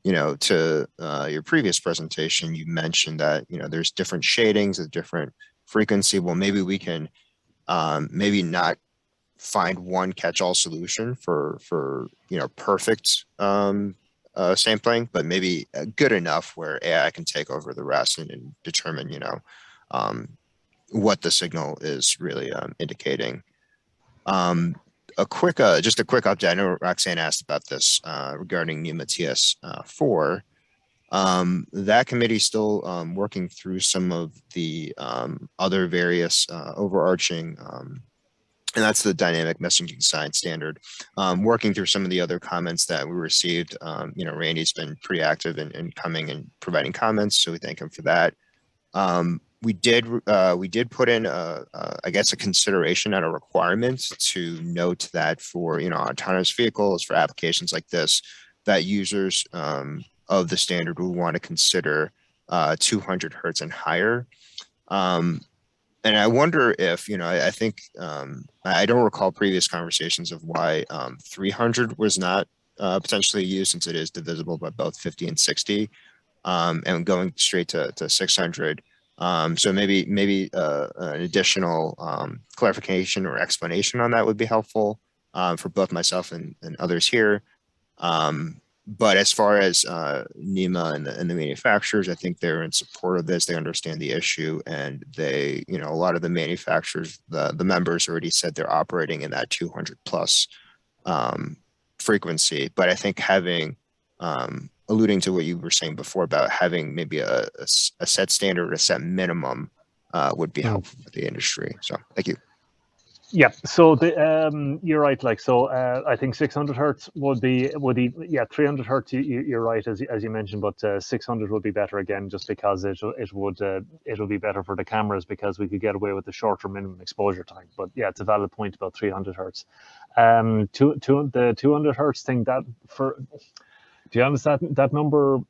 to your previous presentation, you mentioned that, there's different shadings of different frequency. Well, maybe we can maybe not find one catch-all solution for perfect sampling, but maybe good enough where AI can take over the rest and determine what the signal is really indicating. Just a quick update. I know Roxanne asked about this regarding NEMA TS4. That committee is still working through some of the other various overarching And that's the dynamic messaging side standard. Working through some of the other comments that we received, you know, Randy's been pretty active in coming and providing comments, so we thank him for that. We did put in I guess a consideration and a requirement to note that for, you know, autonomous vehicles, for applications like this, that users of the standard will want to consider 200 hertz and higher. And I wonder if, you know, I think, I don't recall previous conversations of why 300 was not potentially used, since it is divisible by both 50 and 60, and going straight to 600. So maybe an additional clarification or explanation on that would be helpful for both myself and others here. But as far as NEMA and the manufacturers, I think they're in support of this. They understand the issue, and they, you know, a lot of the manufacturers, the members already said they're operating in that 200 plus frequency. But I think having, alluding to what you were saying before about having maybe a set standard, a set minimum would be helpful for the industry. So thank you. Yeah, so the you're right. Like, so I think 600 hertz would be yeah, 300 hertz. You're right, as you mentioned, but 600 would be better again, just because it'll be better for the cameras, because we could get away with the shorter minimum exposure time. But yeah, it's a valid point about 300 hertz. The 200 hertz thing, that for, to be honest, that number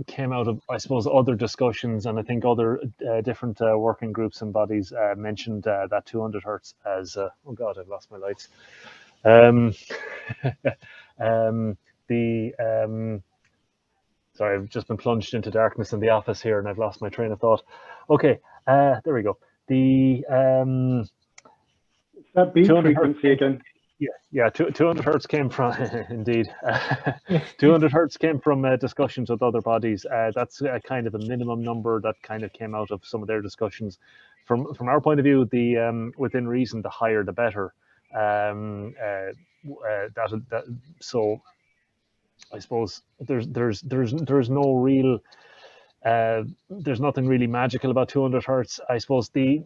came out of, I suppose, other discussions, and I think other different working groups and bodies mentioned that 200 hertz as oh god, I've lost my lights. Sorry, I've just been plunged into darkness in the office here, and I've lost my train of thought. Okay, there we go. The that beat frequency again. Yeah, 200 hertz came from, indeed, 200 hertz came from discussions with other bodies. That's kind of a minimum number that kind of came out of some of their discussions. From our point of view, the within reason, the higher the better. So I suppose there's no real, there's nothing really magical about 200 hertz. I suppose the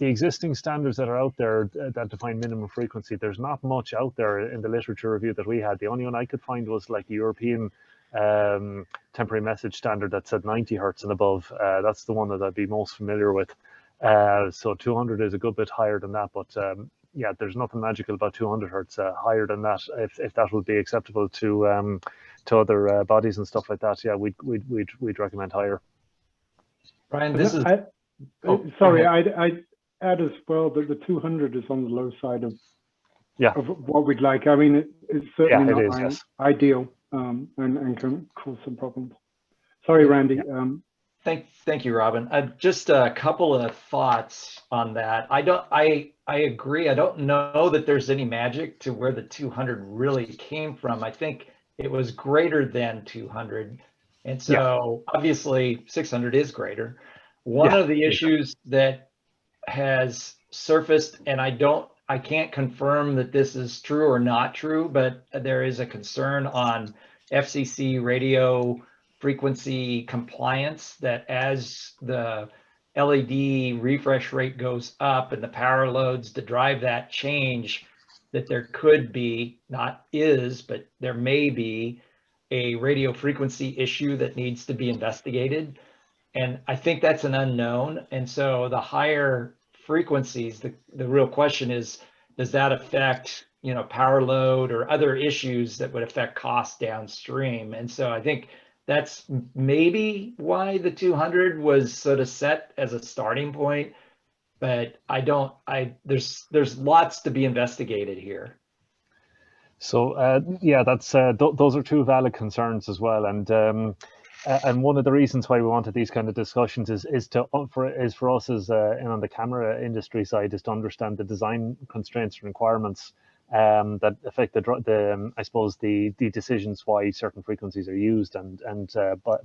existing standards that are out there that define minimum frequency, there's not much out there in the literature review that we had. The only one I could find was like the European temporary message standard that said 90 hertz and above. That's the one that I'd be most familiar with. So 200 is a good bit higher than that, but yeah, there's nothing magical about 200 hertz. Higher than that, if that would be acceptable to other bodies and stuff like that, yeah, we'd recommend higher. Brian, this is. Sorry, I'd add as well that the 200 is on the low side of what we'd like. I mean, it's certainly not ideal, and can cause some problems. Sorry, Randy. Thank you, Robin. Just a couple of thoughts on that. I agree. I don't know that there's any magic to where the 200 really came from. I think it was greater than 200. And so obviously 600 is greater. One of the issues that has surfaced, and I can't confirm that this is true or not true, but there is a concern on FCC radio frequency compliance, that as the LED refresh rate goes up and the power loads to drive that change, that there could be, not is, but there may be a radio frequency issue that needs to be investigated. And I think that's an unknown. And so the higher frequencies, the real question is, does that affect, you know, power load or other issues that would affect cost downstream? And so I think that's maybe why the 200 was sort of set as a starting point, but there's lots to be investigated here. So yeah, that's those are two valid concerns as well, and one of the reasons why we wanted these kind of discussions is for us as on the camera industry side, is to understand the design constraints and requirements that affect the I suppose the decisions why certain frequencies are used and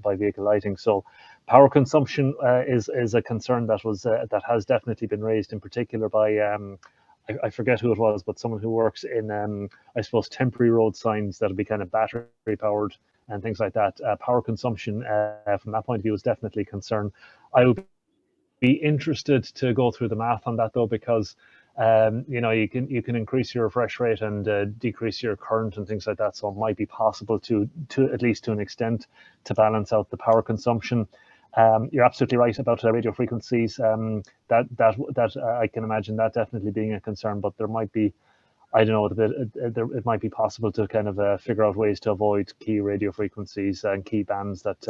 by vehicle lighting. So power consumption is a concern that was that has definitely been raised, in particular by I forget who it was, but someone who works in I suppose temporary road signs that'll be kind of battery powered and things like that. Power consumption from that point of view is definitely a concern. I would be interested to go through the math on that though, because you know, you can increase your refresh rate and decrease your current and things like that. So it might be possible to at least to an extent to balance out the power consumption. You're absolutely right about radio frequencies. That I can imagine that definitely being a concern, but there might be, I don't know, it might be possible to kind of figure out ways to avoid key radio frequencies and key bands that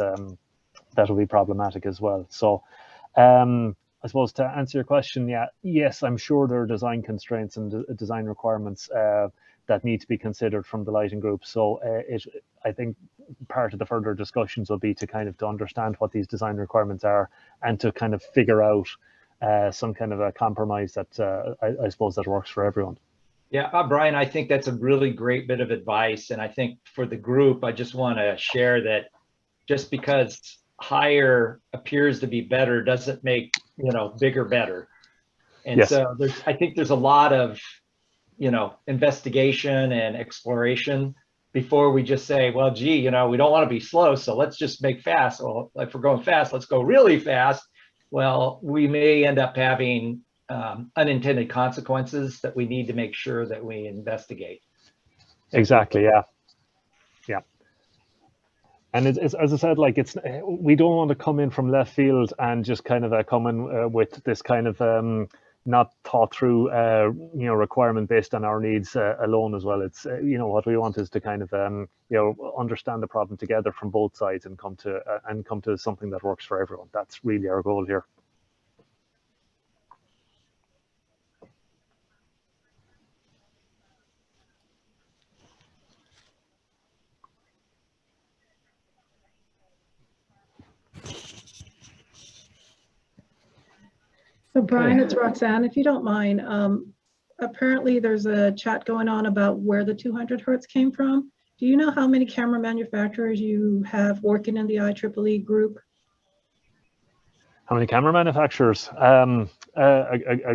that will be problematic as well. So I suppose to answer your question, yes, I'm sure there are design constraints and design requirements that need to be considered from the lighting group. So I think part of the further discussions will be to kind of to understand what these design requirements are and to kind of figure out some kind of a compromise that I suppose that works for everyone. Yeah, Brian, I think that's a really great bit of advice. And I think for the group, I just want to share that just because higher appears to be better doesn't make, you know, bigger better. And yes. So I think there's a lot of, you know, investigation and exploration before we just say, well, gee, you know, we don't want to be slow, so let's just make fast. Well, if we're going fast, let's go really fast. Well, we may end up having unintended consequences that we need to make sure that we investigate. Exactly. Yeah. Yeah. And it's, as I said, like we don't want to come in from left field and just kind of come in with this kind of not thought through, you know, requirement based on our needs alone as well. It's, you know, what we want is to kind of, you know, understand the problem together from both sides and come to something that works for everyone. That's really our goal here. So Brian, it's Roxanne, if you don't mind, apparently there's a chat going on about where the 200 hertz came from. Do you know how many camera manufacturers you have working in the IEEE group? How many camera manufacturers? A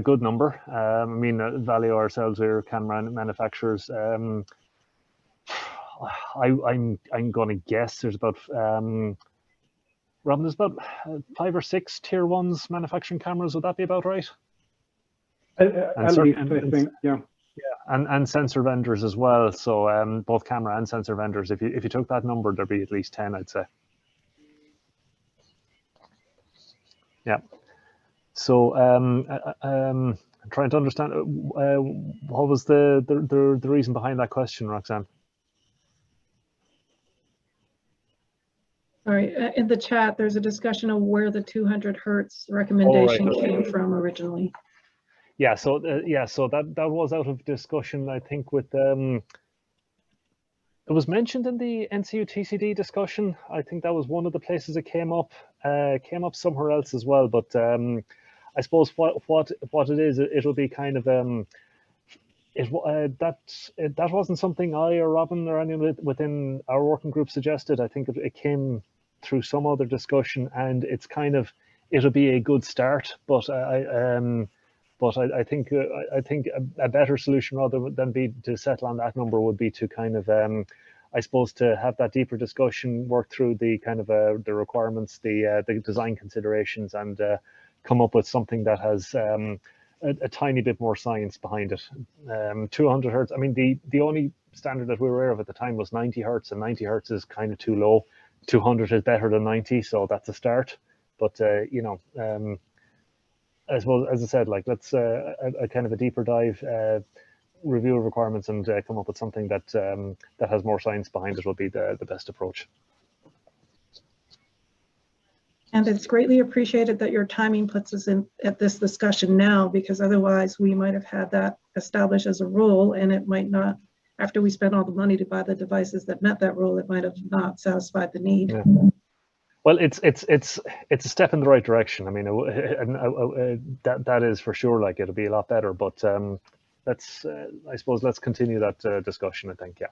good number. I mean, Valeo ourselves are camera manufacturers. I'm going to guess there's about Robin, there's about 5 or 6 tier 1s manufacturing cameras. Would that be about right? At least, I think, yeah. Yeah, and sensor vendors as well. So both camera and sensor vendors. If you took that number, there'd be at least 10, I'd say. Yeah. So I'm trying to understand what was the reason behind that question, Roxanne? Sorry, in the chat, there's a discussion of where the 200 hertz recommendation came from originally. Yeah, so so that was out of discussion, I think, with it was mentioned in the NCU-TCD discussion. I think that was one of the places it came up somewhere else as well. But I suppose what it is, it'll be kind of that wasn't something I or Robin or anyone within our working group suggested. I think it came through some other discussion, and it's kind of, it'll be a good start, but I think a better solution rather than be to settle on that number would be to kind of I suppose to have that deeper discussion, work through the kind of the requirements, the design considerations, and come up with something that has a tiny bit more science behind it. 200 hertz. I mean, the only standard that we were aware of at the time was 90 hertz, and 90 hertz is kind of too low. 200 is better than 90, so that's a start. But you know, I suppose, as I said, like let's a kind of a deeper dive, review of requirements, and come up with something that that has more science behind it will be the best approach. And it's greatly appreciated that your timing puts us in at this discussion now, because otherwise we might have had that established as a rule, and it might not, after we spent all the money to buy the devices that met that rule, it might have not satisfied the need. Yeah. Well, it's a step in the right direction. I mean, that is for sure. Like, it'll be a lot better, but let's I suppose let's continue that discussion, I think. Yeah.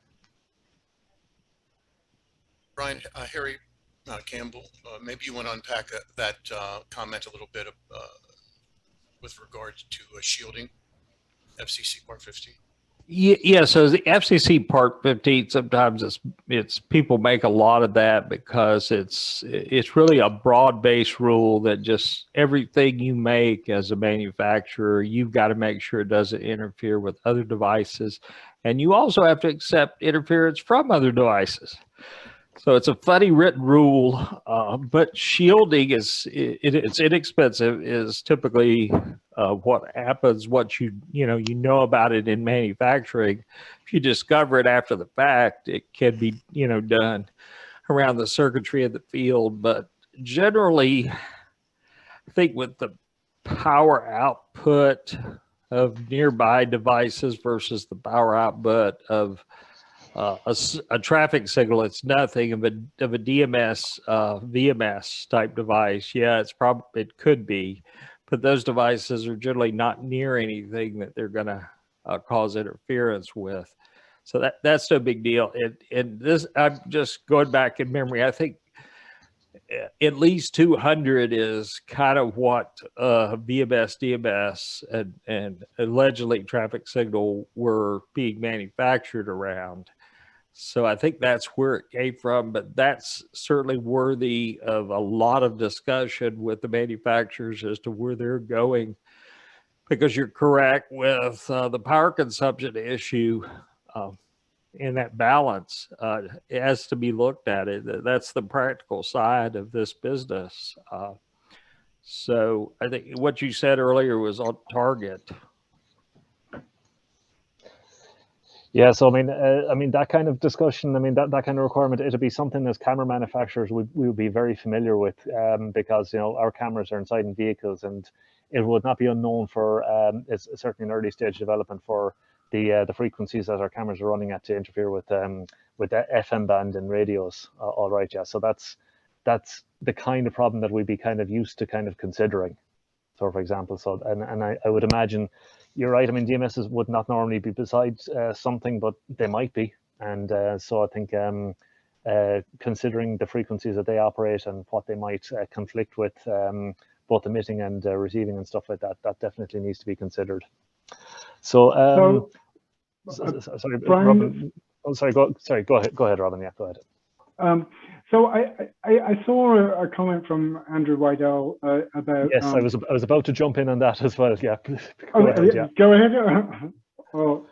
Brian, Harry Campbell, maybe you want to unpack that comment a little bit with regards to shielding, FCC Part 50. Yeah, so the FCC Part 15, sometimes it's people make a lot of that because it's really a broad-based rule that just everything you make as a manufacturer, you've got to make sure it doesn't interfere with other devices. And you also have to accept interference from other devices. So it's a funny written rule, but shielding it's inexpensive is typically what happens once you know about it in manufacturing. If you discover it after the fact, it can be done around the circuitry of the field. But generally, I think with the power output of nearby devices versus the power output of a traffic signal, it's nothing of a DMS, VMS type device. Yeah, it could be, but those devices are generally not near anything that they're going to cause interference with. So that's no big deal. And this, I'm just going back in memory. I think at least 200 is kind of what VMS, DMS, and allegedly traffic signal were being manufactured around. So I think that's where it came from, but that's certainly worthy of a lot of discussion with the manufacturers as to where they're going, because you're correct with the power consumption issue in that balance. It has to be looked at. That's the practical side of this business. So I think what you said earlier was on target. Yeah, so I mean that kind of discussion, I mean that kind of requirement, it'll be something as camera manufacturers we would be very familiar with, because our cameras are inside in vehicles, and it would not be unknown for it's certainly an early stage development for the frequencies that our cameras are running at to interfere with the FM band in radios. All right, yeah. So that's the kind of problem that we'd be kind of used to kind of considering. So, for example, and I would imagine you're right. I mean, DMSs would not normally be beside something, but they might be. And so I think considering the frequencies that they operate and what they might conflict with, both emitting and receiving and stuff like that, that definitely needs to be considered. So, sorry, Brian, Robin. Oh, sorry. Go ahead, Robin. Yeah, go ahead. So I saw a comment from Andrew Weidel about. Yes, I was about to jump in on that as well. Yeah. Go ahead. Oh.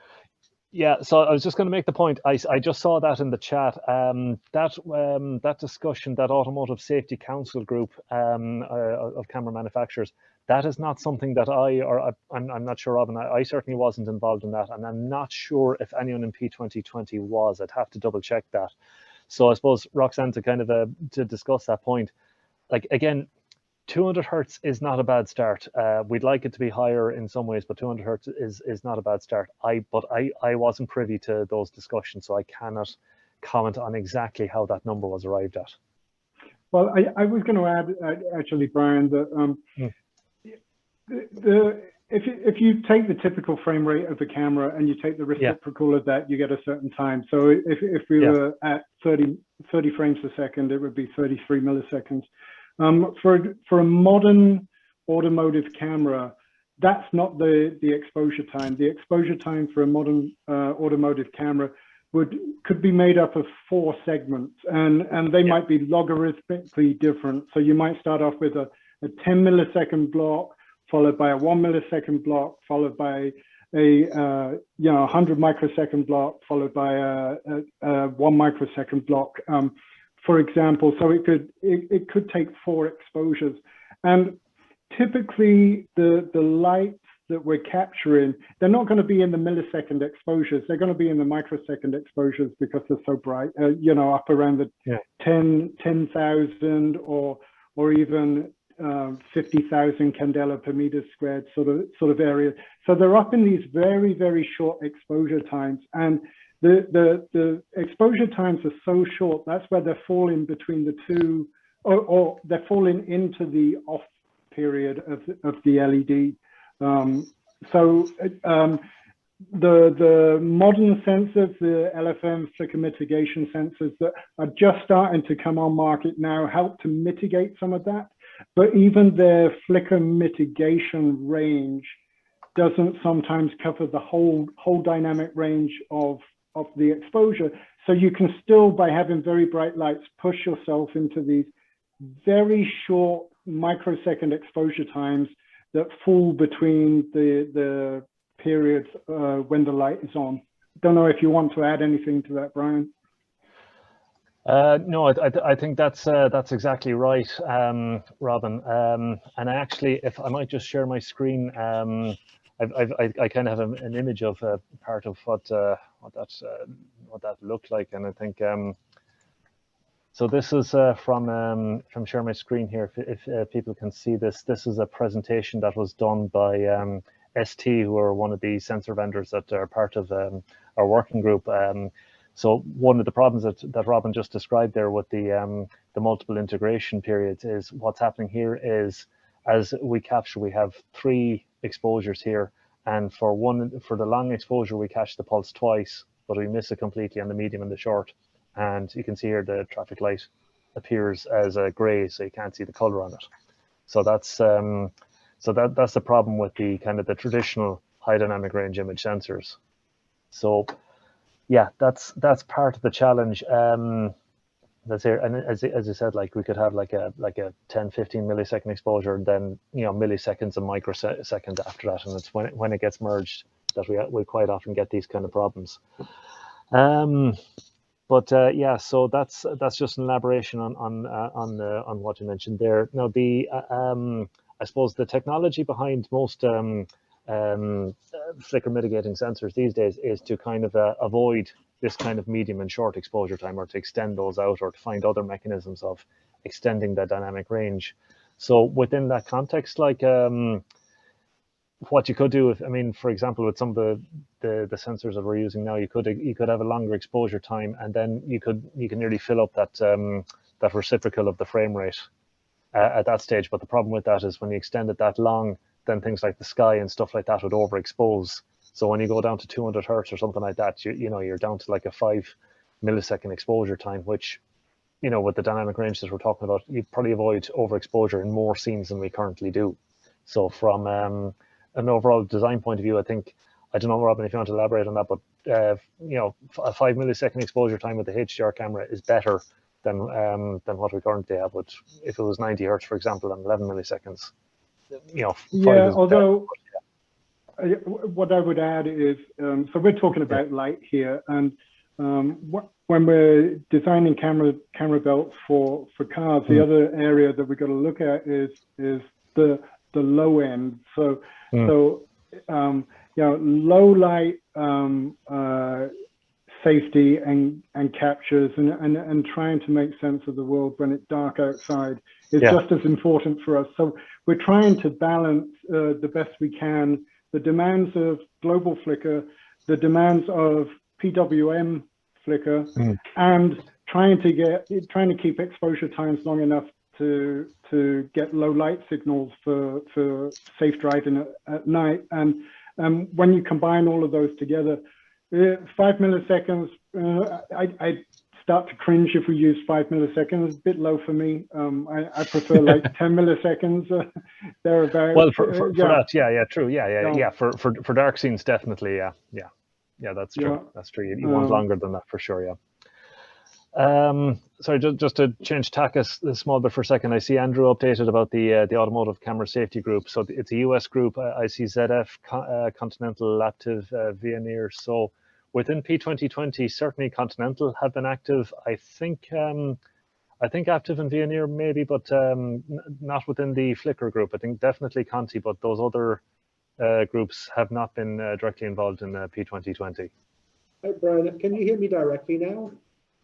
Yeah, so I was just going to make the point. I just saw that in the chat. That discussion, that Automotive Safety Council group of camera manufacturers, that is not something that I'm not sure of, and I certainly wasn't involved in that, and I'm not sure if anyone in P2020 was. I'd have to double check that. So I suppose, Roxanne, to kind of to discuss that point, like again, 200 hertz is not a bad start. We'd like it to be higher in some ways, but 200 hertz is not a bad start. But I wasn't privy to those discussions, so I cannot comment on exactly how that number was arrived at. Well, I was going to add, actually, Brian, that if you take the typical frame rate of the camera and you take the reciprocal of that, you get a certain time. So if we were at 30 frames per second, it would be 33 milliseconds. For a modern automotive camera, that's not the exposure time. The exposure time for a modern automotive camera could be made up of 4 segments, and they might be logarithmically different. So you might start off with a 10 millisecond block, followed by a 1 millisecond block, followed by a 100 microsecond block, followed by a 1 microsecond block, for example. So it could take 4 exposures, and typically the lights that we're capturing, they're not going to be in the millisecond exposures. They're going to be in the microsecond exposures because they're so bright. Up around the 10,000 or even 50,000 candela per meter squared sort of area. So they're up in these very, very short exposure times, and the exposure times are so short. That's where they're falling between the two, or they're falling into the off period of the LED. The modern sensors, the LFM flicker mitigation sensors that are just starting to come on market now, help to mitigate some of that. But even their flicker mitigation range doesn't sometimes cover the whole dynamic range of the exposure. So you can still, by having very bright lights, push yourself into these very short microsecond exposure times that fall between the periods when the light is on. Don't know if you want to add anything to that, Brian. No, I think that's exactly right, Robin. And I actually, if I might just share my screen, I kind of have an image of part of what that looked like, and I think so. This is from share my screen here. If people can see this, this is a presentation that was done by ST, who are one of the sensor vendors that are part of our working group. So one of the problems that Robin just described there with the multiple integration periods is what's happening here is, as we capture, we have 3 exposures here, and for the long exposure we catch the pulse twice, but we miss it completely on the medium and the short. And you can see here the traffic light appears as a gray, so you can't see the color on it. So that's the problem with the kind of the traditional high dynamic range image sensors. So yeah, that's part of the challenge. That's here, and as I said, like we could have like a 10-15 millisecond exposure, and then milliseconds and microseconds after that, and it's when it gets merged that we quite often get these kind of problems. But yeah, so that's just an elaboration on what you mentioned there. Now I suppose the technology behind most flicker mitigating sensors these days is to kind of avoid this kind of medium and short exposure time, or to extend those out, or to find other mechanisms of extending the dynamic range. So within that context, like what you could do, for example, with some of the sensors that we're using now, you could have a longer exposure time, and then you can nearly fill up that reciprocal of the frame rate at that stage. But the problem with that is when you extend it that long, then things like the sky and stuff like that would overexpose. So when you go down to 200 hertz or something like that, you're down to like a 5 millisecond exposure time, which, with the dynamic range that we're talking about, you'd probably avoid overexposure in more scenes than we currently do. So from an overall design point of view, I don't know, Robin, if you want to elaborate on that, but a 5 millisecond exposure time with the HDR camera is better than what we currently have with, if it was 90 hertz, for example, and 11 milliseconds. Yeah, although what I would add is, so we're talking about light here, and when we're designing camera belts for cars, the other area that we've got to look at is the low end. So low light safety and captures and trying to make sense of the world when it's dark outside is just as important for us. So we're trying to balance the best we can the demands of global flicker, the demands of PWM flicker, and trying to keep exposure times long enough to get low light signals for safe driving at night. And when you combine all of those together, 5 milliseconds, I start to cringe if we use 5 milliseconds. A bit low for me. I prefer like 10 milliseconds. Thereabouts. Well, for that, true, for dark scenes, definitely, yeah, that's true. That's true. You want longer than that for sure, Sorry, just to change tack a small bit for a second. I see Andrew updated about the Automotive Camera Safety Group. So it's a US group. I see ZF, Continental, Aptiv, Veoneer. So within P2020, certainly Continental have been active. I think Aptiv and Veoneer maybe, but not within the Flickr group. I think definitely Conti, but those other groups have not been directly involved in P2020. Hi, Brian, can you hear me directly now?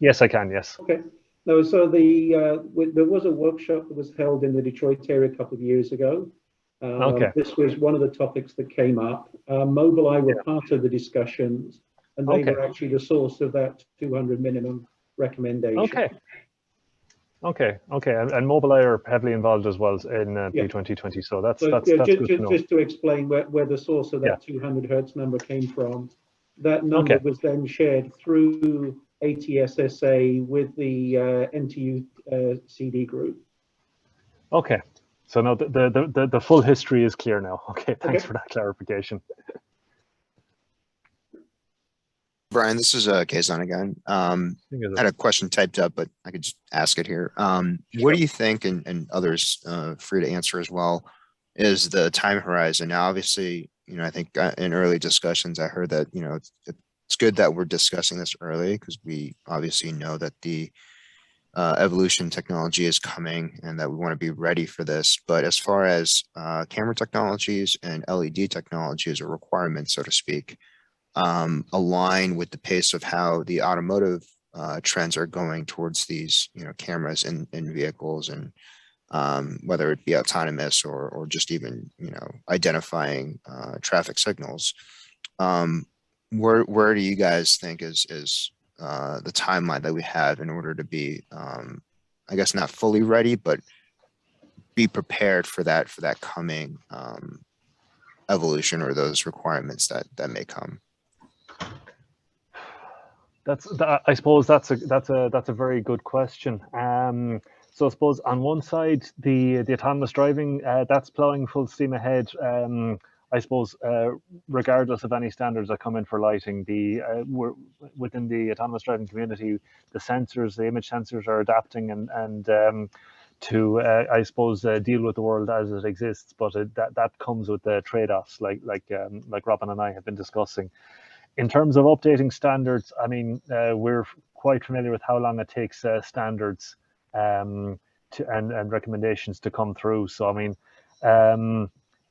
Yes, I can, yes. Okay. No, so there was a workshop that was held in the Detroit area a couple of years ago. This was one of the topics that came up. Mobileye were part of the discussions, and they were actually the source of that 200 minimum recommendation. Okay. And Mobileye are heavily involved as well in P2020, so that's good to know. Just to explain where the source of that 200 hertz number came from, that number was then shared through ATSSA with the NTU CD group. Okay. So no, the full history is clear now. Okay, thanks for that clarification. Brian, this is Kazan again. I had a question typed up, but I could just ask it here. What do you think, and others free to answer as well, is the time horizon? Now, obviously, I think in early discussions, I heard that, it's good that we're discussing this early because we obviously know that the evolution technology is coming and that we want to be ready for this. But as far as camera technologies and LED technologies or requirements, so to speak, align with the pace of how the automotive trends are going towards these, cameras in vehicles, and whether it be autonomous or just even, identifying traffic signals. Where do you guys think is the timeline that we have in order to be, I guess, not fully ready, but be prepared for that coming evolution or those requirements that may come? I suppose that's a very good question. So I suppose on one side, the autonomous driving, that's plowing full steam ahead. I suppose regardless of any standards that come in for lighting, we're within the autonomous driving community, the image sensors are adapting and to I suppose deal with the world as it exists. But that comes with the trade-offs, like Robin and I have been discussing. In terms of updating standards, I mean, we're quite familiar with how long it takes standards and recommendations to come through. So I mean,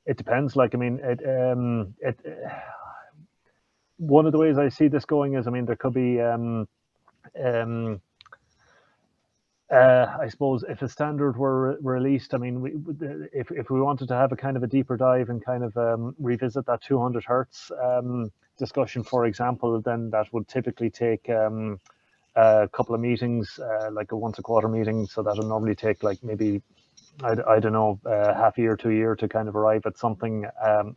it depends. Like, I mean, one of the ways I see this going is, I mean, there could be, I suppose, if a standard were released, I mean, if we wanted to have a kind of a deeper dive and kind of revisit that 200 hertz discussion, for example, then that would typically take a couple of meetings, like a once a quarter meeting. So that would normally take like maybe, I don't know, half a year to a year to kind of arrive at something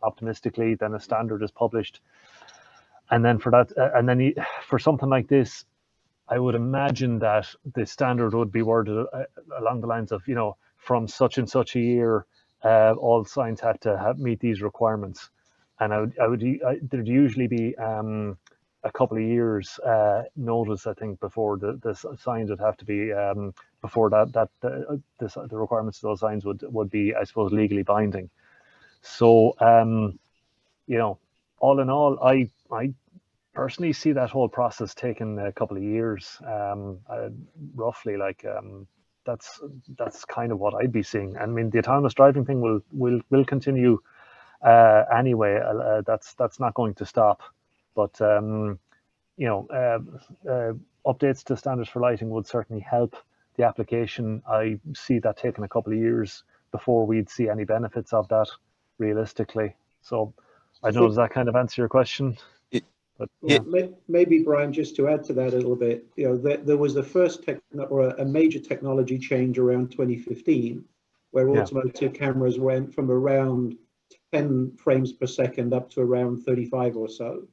optimistically. Then a standard is published. And then for that, for something like this, I would imagine that the standard would be worded along the lines of, from such and such a year, all signs had to meet these requirements. And there'd usually be a couple of years notice, I think, before the signs would have to be before the requirements of those signs would be, I suppose, legally binding. So all in all, I personally see that whole process taking a couple of years, roughly. Like that's kind of what I'd be seeing. I mean, the autonomous driving thing will continue anyway. That's not going to stop. But updates to standards for lighting would certainly help the application. I see that taking a couple of years before we'd see any benefits of that, realistically. So I don't know, does that kind of answer your question? But yeah. Maybe, Brian, just to add to that a little bit, there was the first a major technology change around 2015, where automotive cameras went from around 10 frames per second up to around 35 or so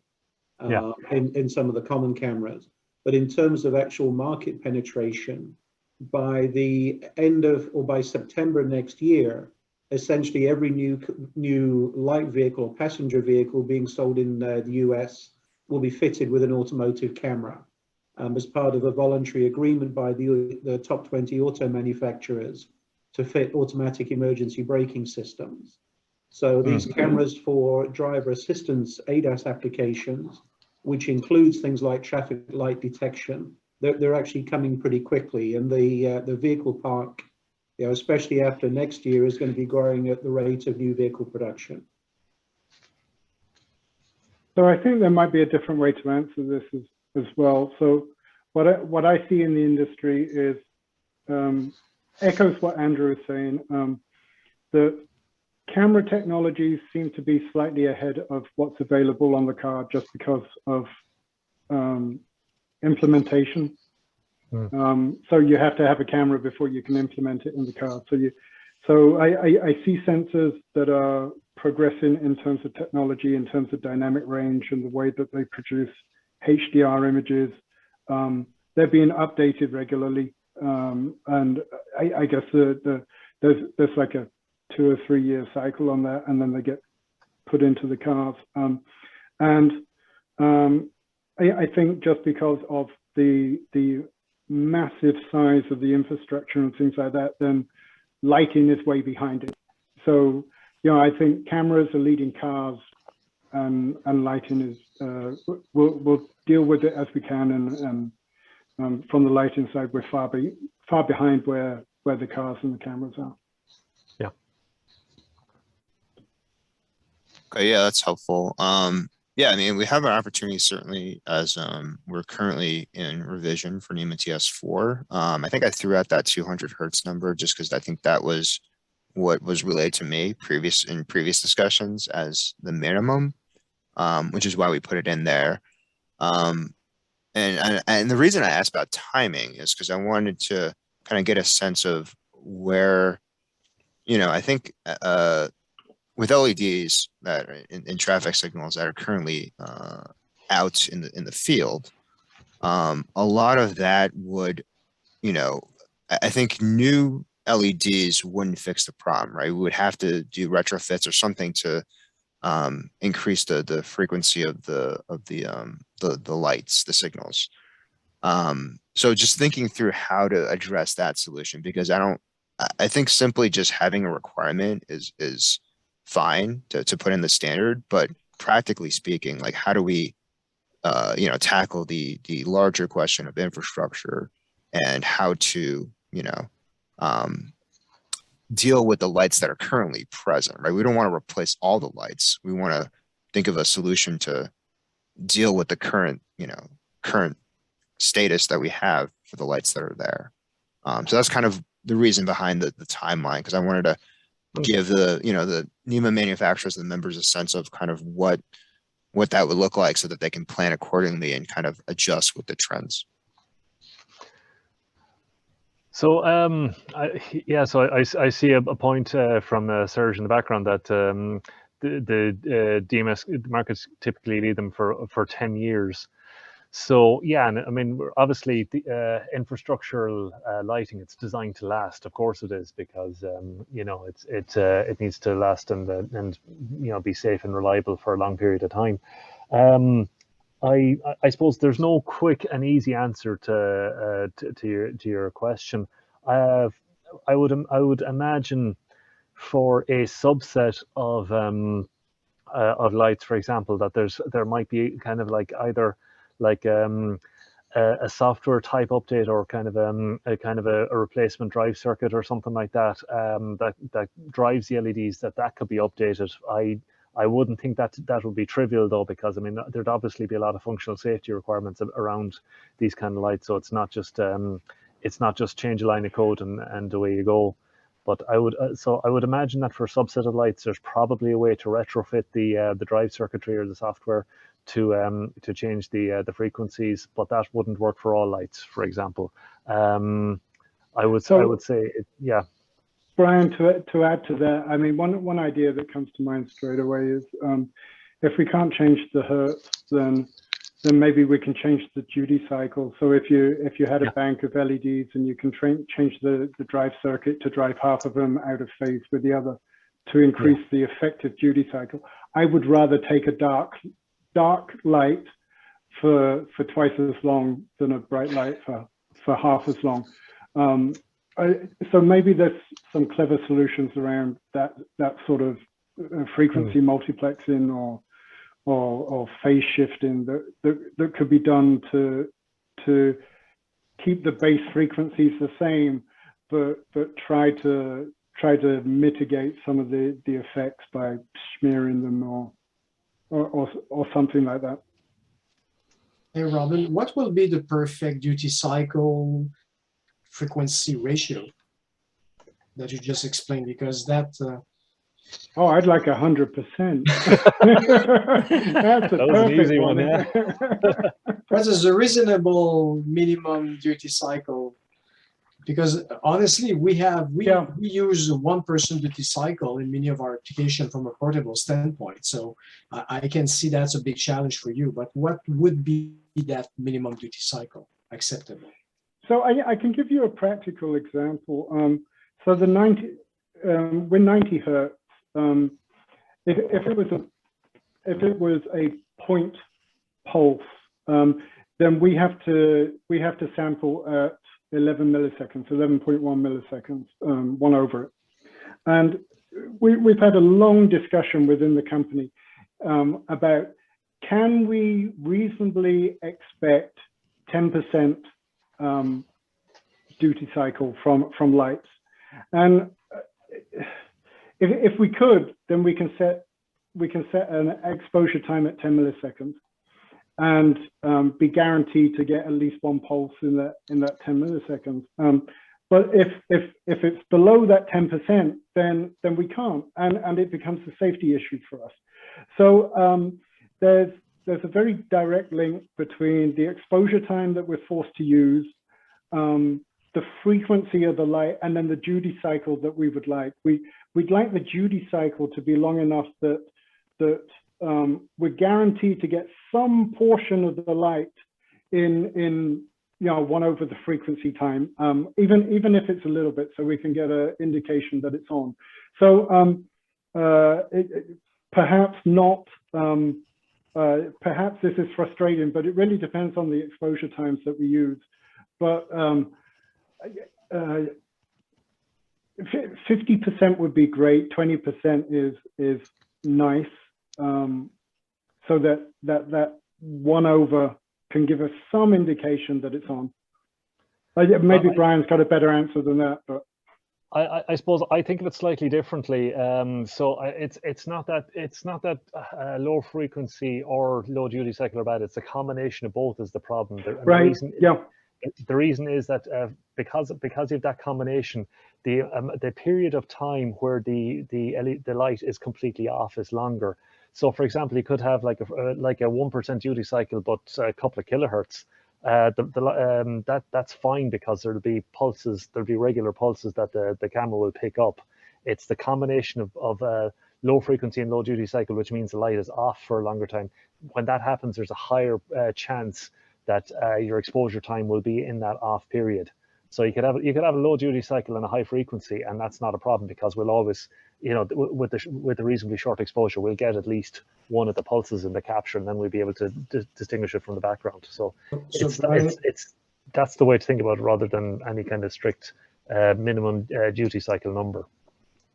in some of the common cameras. But in terms of actual market penetration, by the end of, or by September next year, essentially every new light vehicle or passenger vehicle being sold in the US will be fitted with an automotive camera as part of a voluntary agreement by the top 20 auto manufacturers to fit automatic emergency braking systems. So these cameras for driver assistance ADAS applications, which includes things like traffic light detection, they're actually coming pretty quickly, and the vehicle park, especially after next year, is going to be growing at the rate of new vehicle production. So I think there might be a different way to answer this as well. So what I see in the industry is echoes what Andrew is saying. The camera technologies seem to be slightly ahead of what's available on the car just because of implementation. So you have to have a camera before you can implement it in the car. So I see sensors that are progressing in terms of technology, in terms of dynamic range and the way that they produce HDR images. They're being updated regularly. And I guess there's like a 2 or 3 year cycle on that, and then they get put into the cars. I think just because of the massive size of the infrastructure and things like that, then lighting is way behind it. So, you know, I think cameras are leading cars, and lighting is, we'll deal with it as we can. And from the lighting side, we're far behind where the cars and the cameras are. Yeah. Okay, yeah, that's helpful. Yeah, I mean, we have an opportunity certainly as we're currently in revision for NEMA TS4. I think I threw out that 200 hertz number just because I think that was what was relayed to me in previous discussions as the minimum, which is why we put it in there. And the reason I asked about timing is because I wanted to kind of get a sense of where, you know, I think with LEDs that in traffic signals that are currently out in the field, a lot of that would, you know, I think new LEDs wouldn't fix the problem, right? We would have to do retrofits or something to increase the frequency of the lights, the signals. So just thinking through how to address that solution, because I think simply just having a requirement is fine to put in the standard, but practically speaking, like how do we you know, tackle the larger question of infrastructure and how to, you know, deal with the lights that are currently present, right? We don't want to replace all the lights. We want to think of a solution to deal with the current, you know, current status that we have for the lights that are there. So that's kind of the reason behind the timeline, because I wanted to give the, you know, the NEMA manufacturers and the members a sense of kind of what that would look like so that they can plan accordingly and kind of adjust with the trends. So I see a point from Serge in the background that the DMS markets typically lead them for 10 years. So yeah, and I mean, obviously the infrastructural lighting, it's designed to last. Of course it is, because you know, it needs to last and you know, be safe and reliable for a long period of time. I suppose there's no quick and easy answer to your question. I would imagine for a subset of lights, for example, that there might be kind of like either like a software type update or kind of a replacement drive circuit or something like that, that drives the LEDs, that could be updated. I wouldn't think that would be trivial though, because I mean, there'd obviously be a lot of functional safety requirements around these kind of lights. So it's not just change a line of code and away you go. But I would imagine that for a subset of lights, there's probably a way to retrofit the drive circuitry or the software to change the frequencies, but that wouldn't work for all lights, for example. I would say, yeah. Brian, to add to that, I mean, one idea that comes to mind straight away is if we can't change the hertz, then maybe we can change the duty cycle. So if you had a bank of LEDs and you can change the drive circuit to drive half of them out of phase with the other to increase the effective duty cycle, I would rather take a dark light for twice as long than a bright light for half as long. So maybe there's some clever solutions around that sort of frequency multiplexing or phase shifting that could be done to keep the base frequencies the same, but try to mitigate some of the effects by smearing them or something like that. Hey Robin, what will be the perfect duty cycle frequency ratio that you just explained? Because that oh, I'd like 100%. That's that was an easy one, yeah. What is a reasonable minimum duty cycle? Because honestly, we use a 1% duty cycle in many of our applications from a portable standpoint. So I can see that's a big challenge for you. But what would be that minimum duty cycle acceptable? So I can give you a practical example. So the with 90 hertz, if it was a point pulse, then we have to sample at 11 milliseconds, 11.1 milliseconds, 1 over it. And we've had a long discussion within the company about, can we reasonably expect 10% duty cycle from lights? And if we could, then we can set an exposure time at 10 milliseconds and be guaranteed to get at least 1 pulse in that 10 milliseconds. But if it's below that 10%, then we can't, and it becomes a safety issue for us. So there's a very direct link between the exposure time that we're forced to use, the frequency of the light, and then the duty cycle that we would like. We'd like the duty cycle to be long enough that we're guaranteed to get some portion of the light in 1 over the frequency time, even if it's a little bit, so we can get an indication that it's on. So perhaps not. Perhaps this is frustrating, but it really depends on the exposure times that we use. But 50% would be great. 20% is nice, so that 1 over can give us some indication that it's on. Maybe Brian's got a better answer than that, but I suppose I think of it slightly differently. So it's not that low frequency or low duty cycle are bad. It's a combination of both is the problem. Right. The reason is that because of that combination, the period of time where the light is completely off is longer. So, for example, you could have like a 1% duty cycle, but a couple of kilohertz. That's fine because there'll be pulses, there'll be regular pulses that the camera will pick up. It's the combination of low frequency and low duty cycle, which means the light is off for a longer time. When that happens, there's a higher chance that your exposure time will be in that off period. So you could have a low duty cycle and a high frequency, and that's not a problem because we'll always, with the reasonably short exposure, we'll get at least one of the pulses in the capture, and then we'll be able to distinguish it from the background. So that's the way to think about it, rather than any kind of strict minimum duty cycle number.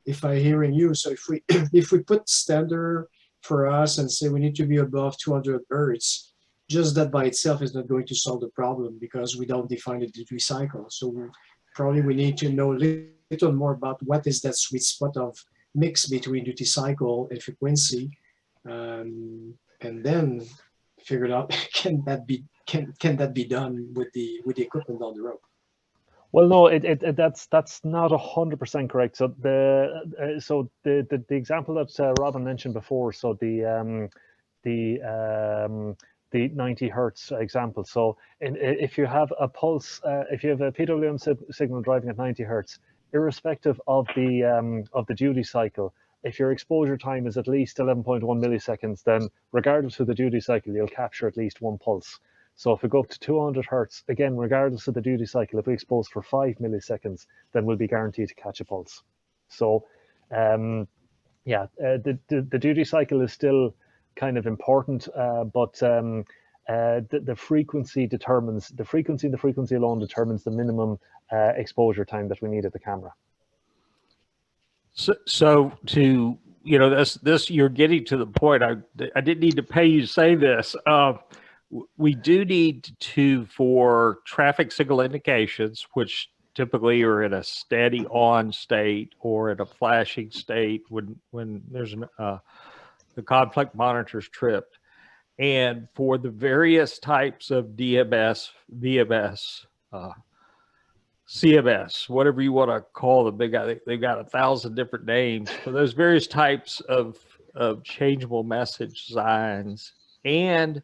If I'm hearing you, so if we put standard for us and say we need to be above 200 hertz, just that by itself is not going to solve the problem because we don't define the duty cycle. So probably we need to know a little more about what is that sweet spot of mix between duty cycle and frequency, and then figure out can that be done with the equipment on the road. Well, no, that's not 100% correct. So the example that Robin mentioned before, so the 90 hertz example. So if you have a pulse, if you have a PWM signal driving at 90 hertz, irrespective of the duty cycle, if your exposure time is at least 11.1 milliseconds, then regardless of the duty cycle, you'll capture at least 1 pulse. So if we go up to 200 hertz, again, regardless of the duty cycle, if we expose for 5 milliseconds, then we'll be guaranteed to catch a pulse. So the duty cycle is still kind of important, but the frequency and the frequency alone determines the minimum exposure time that we need at the camera. So to, this you're getting to the point. I didn't need to pay you to say this. We do need to, for traffic signal indications, which typically are in a steady on state or in a flashing state when there's the conflict monitor's tripped, and for the various types of DMS, VMS, CMS, whatever you want to call them, they've got 1,000 different names for those various types of changeable message signs, and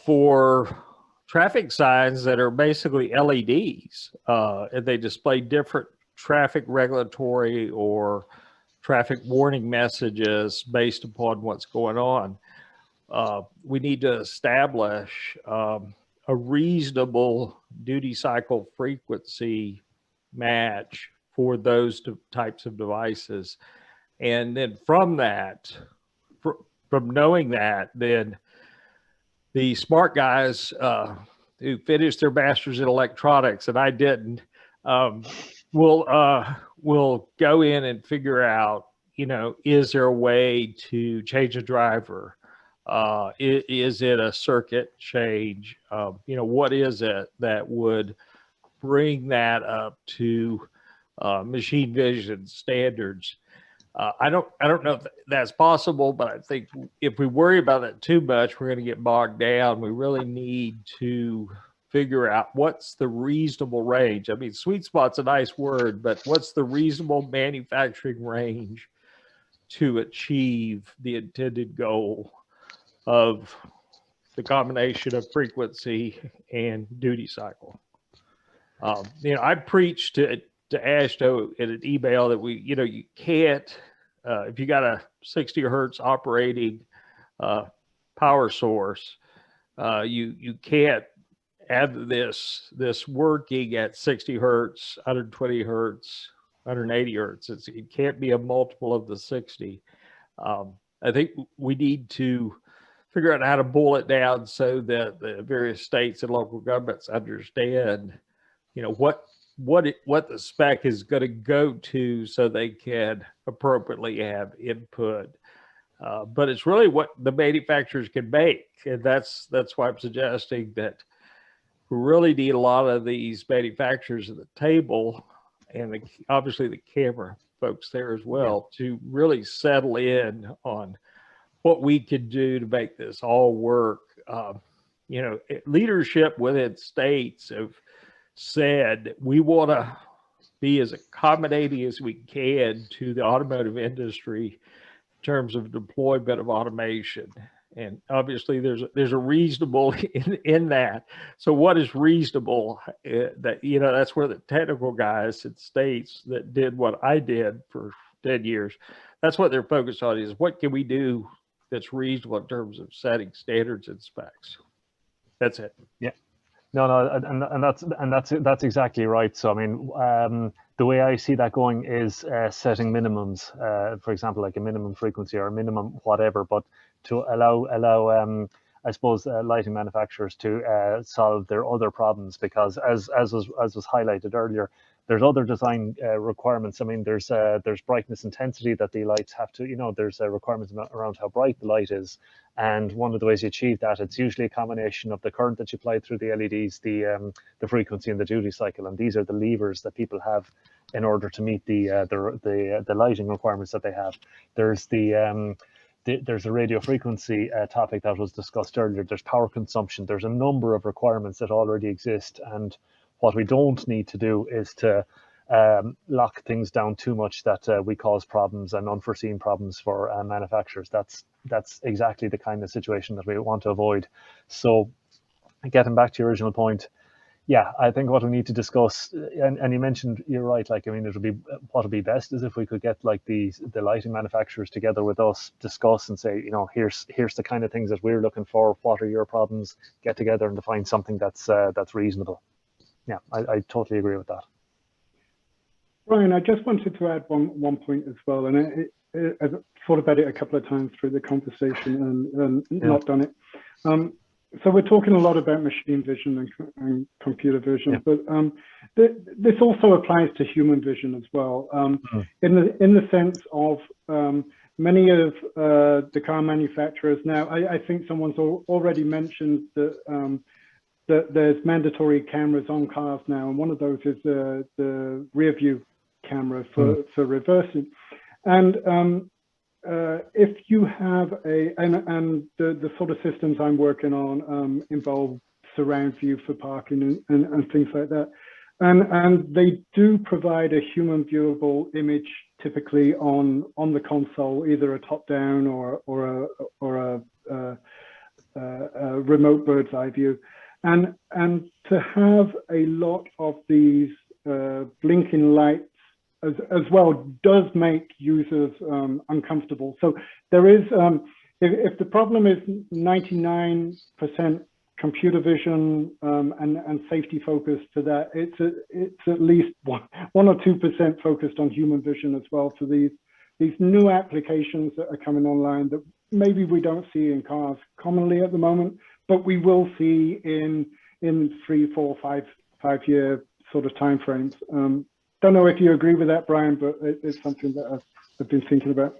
for traffic signs that are basically LEDs, and they display different traffic regulatory or traffic warning messages based upon what's going on. We need to establish a reasonable duty cycle frequency match for those types of devices. And then from that, from knowing that, then the smart guys who finished their master's in electronics, and I didn't, will go in and figure out, you know, is there a way to change a driver? Is it a circuit change? You know, what is it that would bring that up to machine vision standards? I don't know if that's possible, but I think if we worry about it too much, we're going to get bogged down. We really need to figure out what's the reasonable range. I mean, sweet spot's a nice word, but what's the reasonable manufacturing range to achieve the intended goal of the combination of frequency and duty cycle? You know, I preached to Ashto in an email that you know, you can't, if you got a 60 hertz operating power source, you can't have this working at 60 hertz, 120 hertz, 180 hertz. It can't be a multiple of the 60. I think we need to figure out how to boil it down so that the various states and local governments understand, you know, what the spec is going to go to, so they can appropriately have input. But it's really what the manufacturers can make, and that's why I'm suggesting that we really need a lot of these manufacturers at the table, and obviously the camera folks there as well, to really settle in on what we could do to make this all work. You know, leadership within states have said we want to be as accommodating as we can to the automotive industry in terms of deployment of automation. And obviously there's a reasonable in that. So what is reasonable? That, you know, that's where the technical guys at states that did what I did for 10 years, that's what they're focused on, is what can we do that's reasonable in terms of setting standards and specs. That's it. Yeah. No, and that's exactly right. So I mean, the way I see that going is setting minimums, for example, like a minimum frequency or a minimum whatever, but to allow I suppose lighting manufacturers to solve their other problems, because as was highlighted earlier, there's other design requirements. I mean, there's brightness intensity that the lights have to, you know, there's requirements around how bright the light is. And one of the ways you achieve that, it's usually a combination of the current that you apply through the LEDs, the frequency and the duty cycle. And these are the levers that people have in order to meet the lighting requirements that they have. There's there's a radio frequency topic that was discussed earlier. There's power consumption. There's a number of requirements that already exist. And what we don't need to do is to lock things down too much that we cause problems and unforeseen problems for manufacturers. That's exactly the kind of situation that we want to avoid. So getting back to your original point, yeah, I think what we need to discuss, and you mentioned, you're right, like, I mean, what would be best is if we could get like the lighting manufacturers together with us, discuss and say, you know, here's the kind of things that we're looking for, what are your problems, get together and define something that's reasonable. Yeah, I totally agree with that. Brian, I just wanted to add one point as well, and I've thought about it a couple of times through the conversation and not done it. So we're talking a lot about machine vision and computer vision, but this also applies to human vision as well. In the sense of many of the car manufacturers now, I think someone's already mentioned that that there's mandatory cameras on cars now, and one of those is the rear view camera for reversing. And if you have and the sort of systems I'm working on involve surround view for parking and things like that, and they do provide a human viewable image typically on the console, either a top down or a remote bird's eye view. And to have a lot of these blinking lights as well does make users uncomfortable. So there is, if the problem is 99% computer vision and safety focus to that. It's at least 1 or 2% focused on human vision as well for these new applications that are coming online that maybe we don't see in cars commonly at the moment, but we will see in 3, 4, 5 year sort of timeframes. Don't know if you agree with that, Brian, but it's something that I've been thinking about.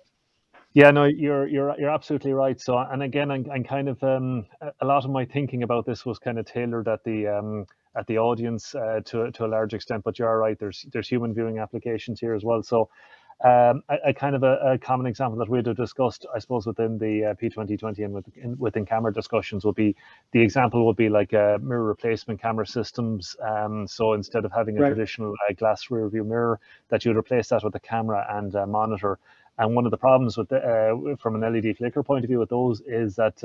Yeah, no, you're absolutely right. So, and again, I'm kind of a lot of my thinking about this was kind of tailored at the audience to a large extent. But you are right. There's human viewing applications here as well. So, a kind of a common example that we'd have discussed, I suppose, within the P2020 and within camera discussions would be like mirror replacement camera systems. So instead of having a traditional glass rear view mirror, that you'd replace that with a camera and a monitor. And one of the problems with from an LED flicker point of view with those is that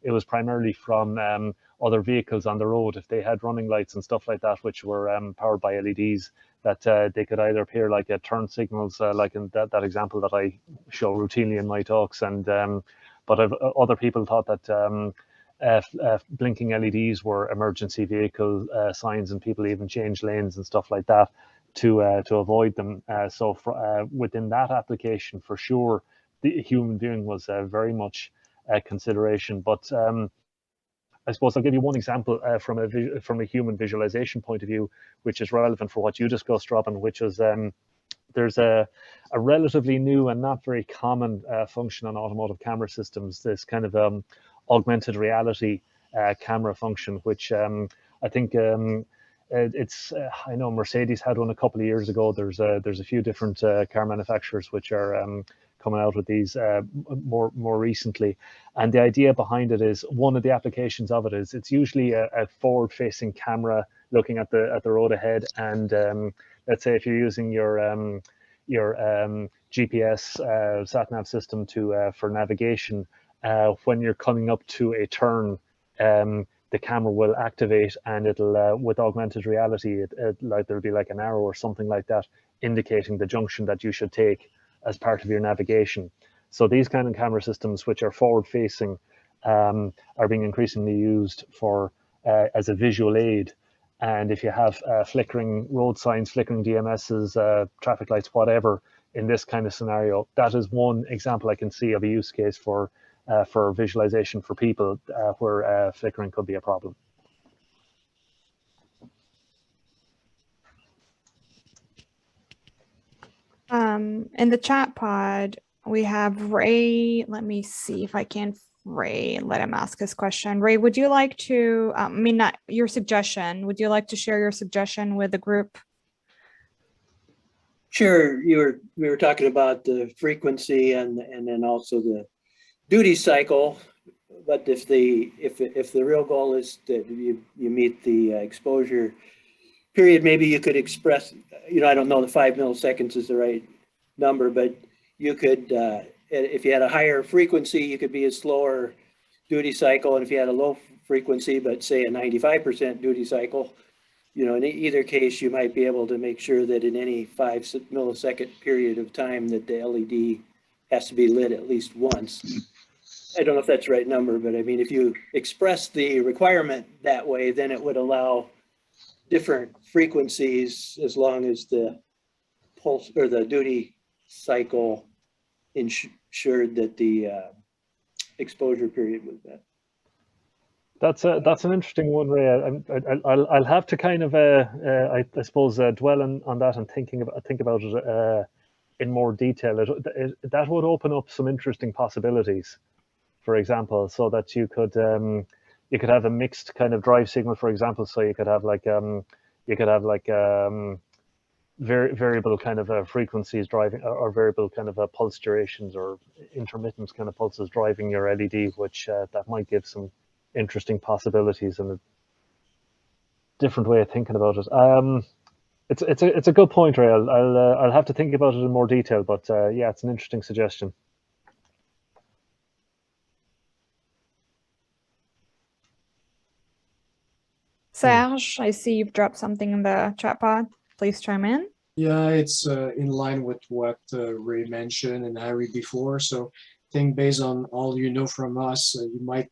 it was primarily from other vehicles on the road. If they had running lights and stuff like that, which were powered by LEDs, that they could either appear like turn signals, like in that example that I show routinely in my talks. And but other people thought that blinking LEDs were emergency vehicle signs, and people even changed lanes and stuff like that to avoid them. So within that application, for sure, the human viewing was very much a consideration. But I suppose I'll give you one example from a human visualization point of view, which is relevant for what you discussed, Robin, which is there's a relatively new and not very common function on automotive camera systems, this kind of augmented reality camera function, which I think I know Mercedes had one a couple of years ago. There's a few different car manufacturers which are coming out with these more recently, and the idea behind it is, one of the applications of it is, it's usually a forward-facing camera looking at the road ahead, and let's say if you're using your GPS sat nav system for navigation, when you're coming up to a turn, the camera will activate, and it'll with augmented reality, like there'll be like an arrow or something like that indicating the junction that you should take as part of your navigation. So these kind of camera systems, which are forward facing, are being increasingly used for as a visual aid. And if you have flickering road signs, flickering DMSs, traffic lights, whatever, in this kind of scenario, that is one example I can see of a use case for visualization for people where flickering could be a problem. In the chat pod, we have Ray. Let me see if I can let him ask his question. Ray, would you like to, not your suggestion, would you like to share your suggestion with the group? Sure. We were talking about the frequency and then also the duty cycle. But if the real goal is that you meet the exposure period, maybe you could express, I don't know, the 5 milliseconds is the right number, but you could, if you had a higher frequency, you could be a slower duty cycle. And if you had a low frequency, but say a 95% duty cycle, in either case, you might be able to make sure that in any 5 millisecond period of time that the LED has to be lit at least once. I don't know if that's the right number, but I mean, if you express the requirement that way, then it would allow different frequencies as long as the pulse or the duty cycle ensured that the exposure period was met. That's an interesting one, Ray. I'll have to kind of I suppose dwell on that and think about it in more detail. That would open up some interesting possibilities, for example, so that you could have a mixed kind of drive signal, for example. So you could have variable kind of frequencies driving, or variable kind of pulse durations, or intermittent kind of pulses driving your LED, which that might give some interesting possibilities and a different way of thinking about it. It's a good point, Ray. I'll have to think about it in more detail, but yeah, it's an interesting suggestion. Serge, I see you've dropped something in the chat pod. Please chime in. Yeah, it's in line with what Ray mentioned and Harry before. So I think based on all from us, you might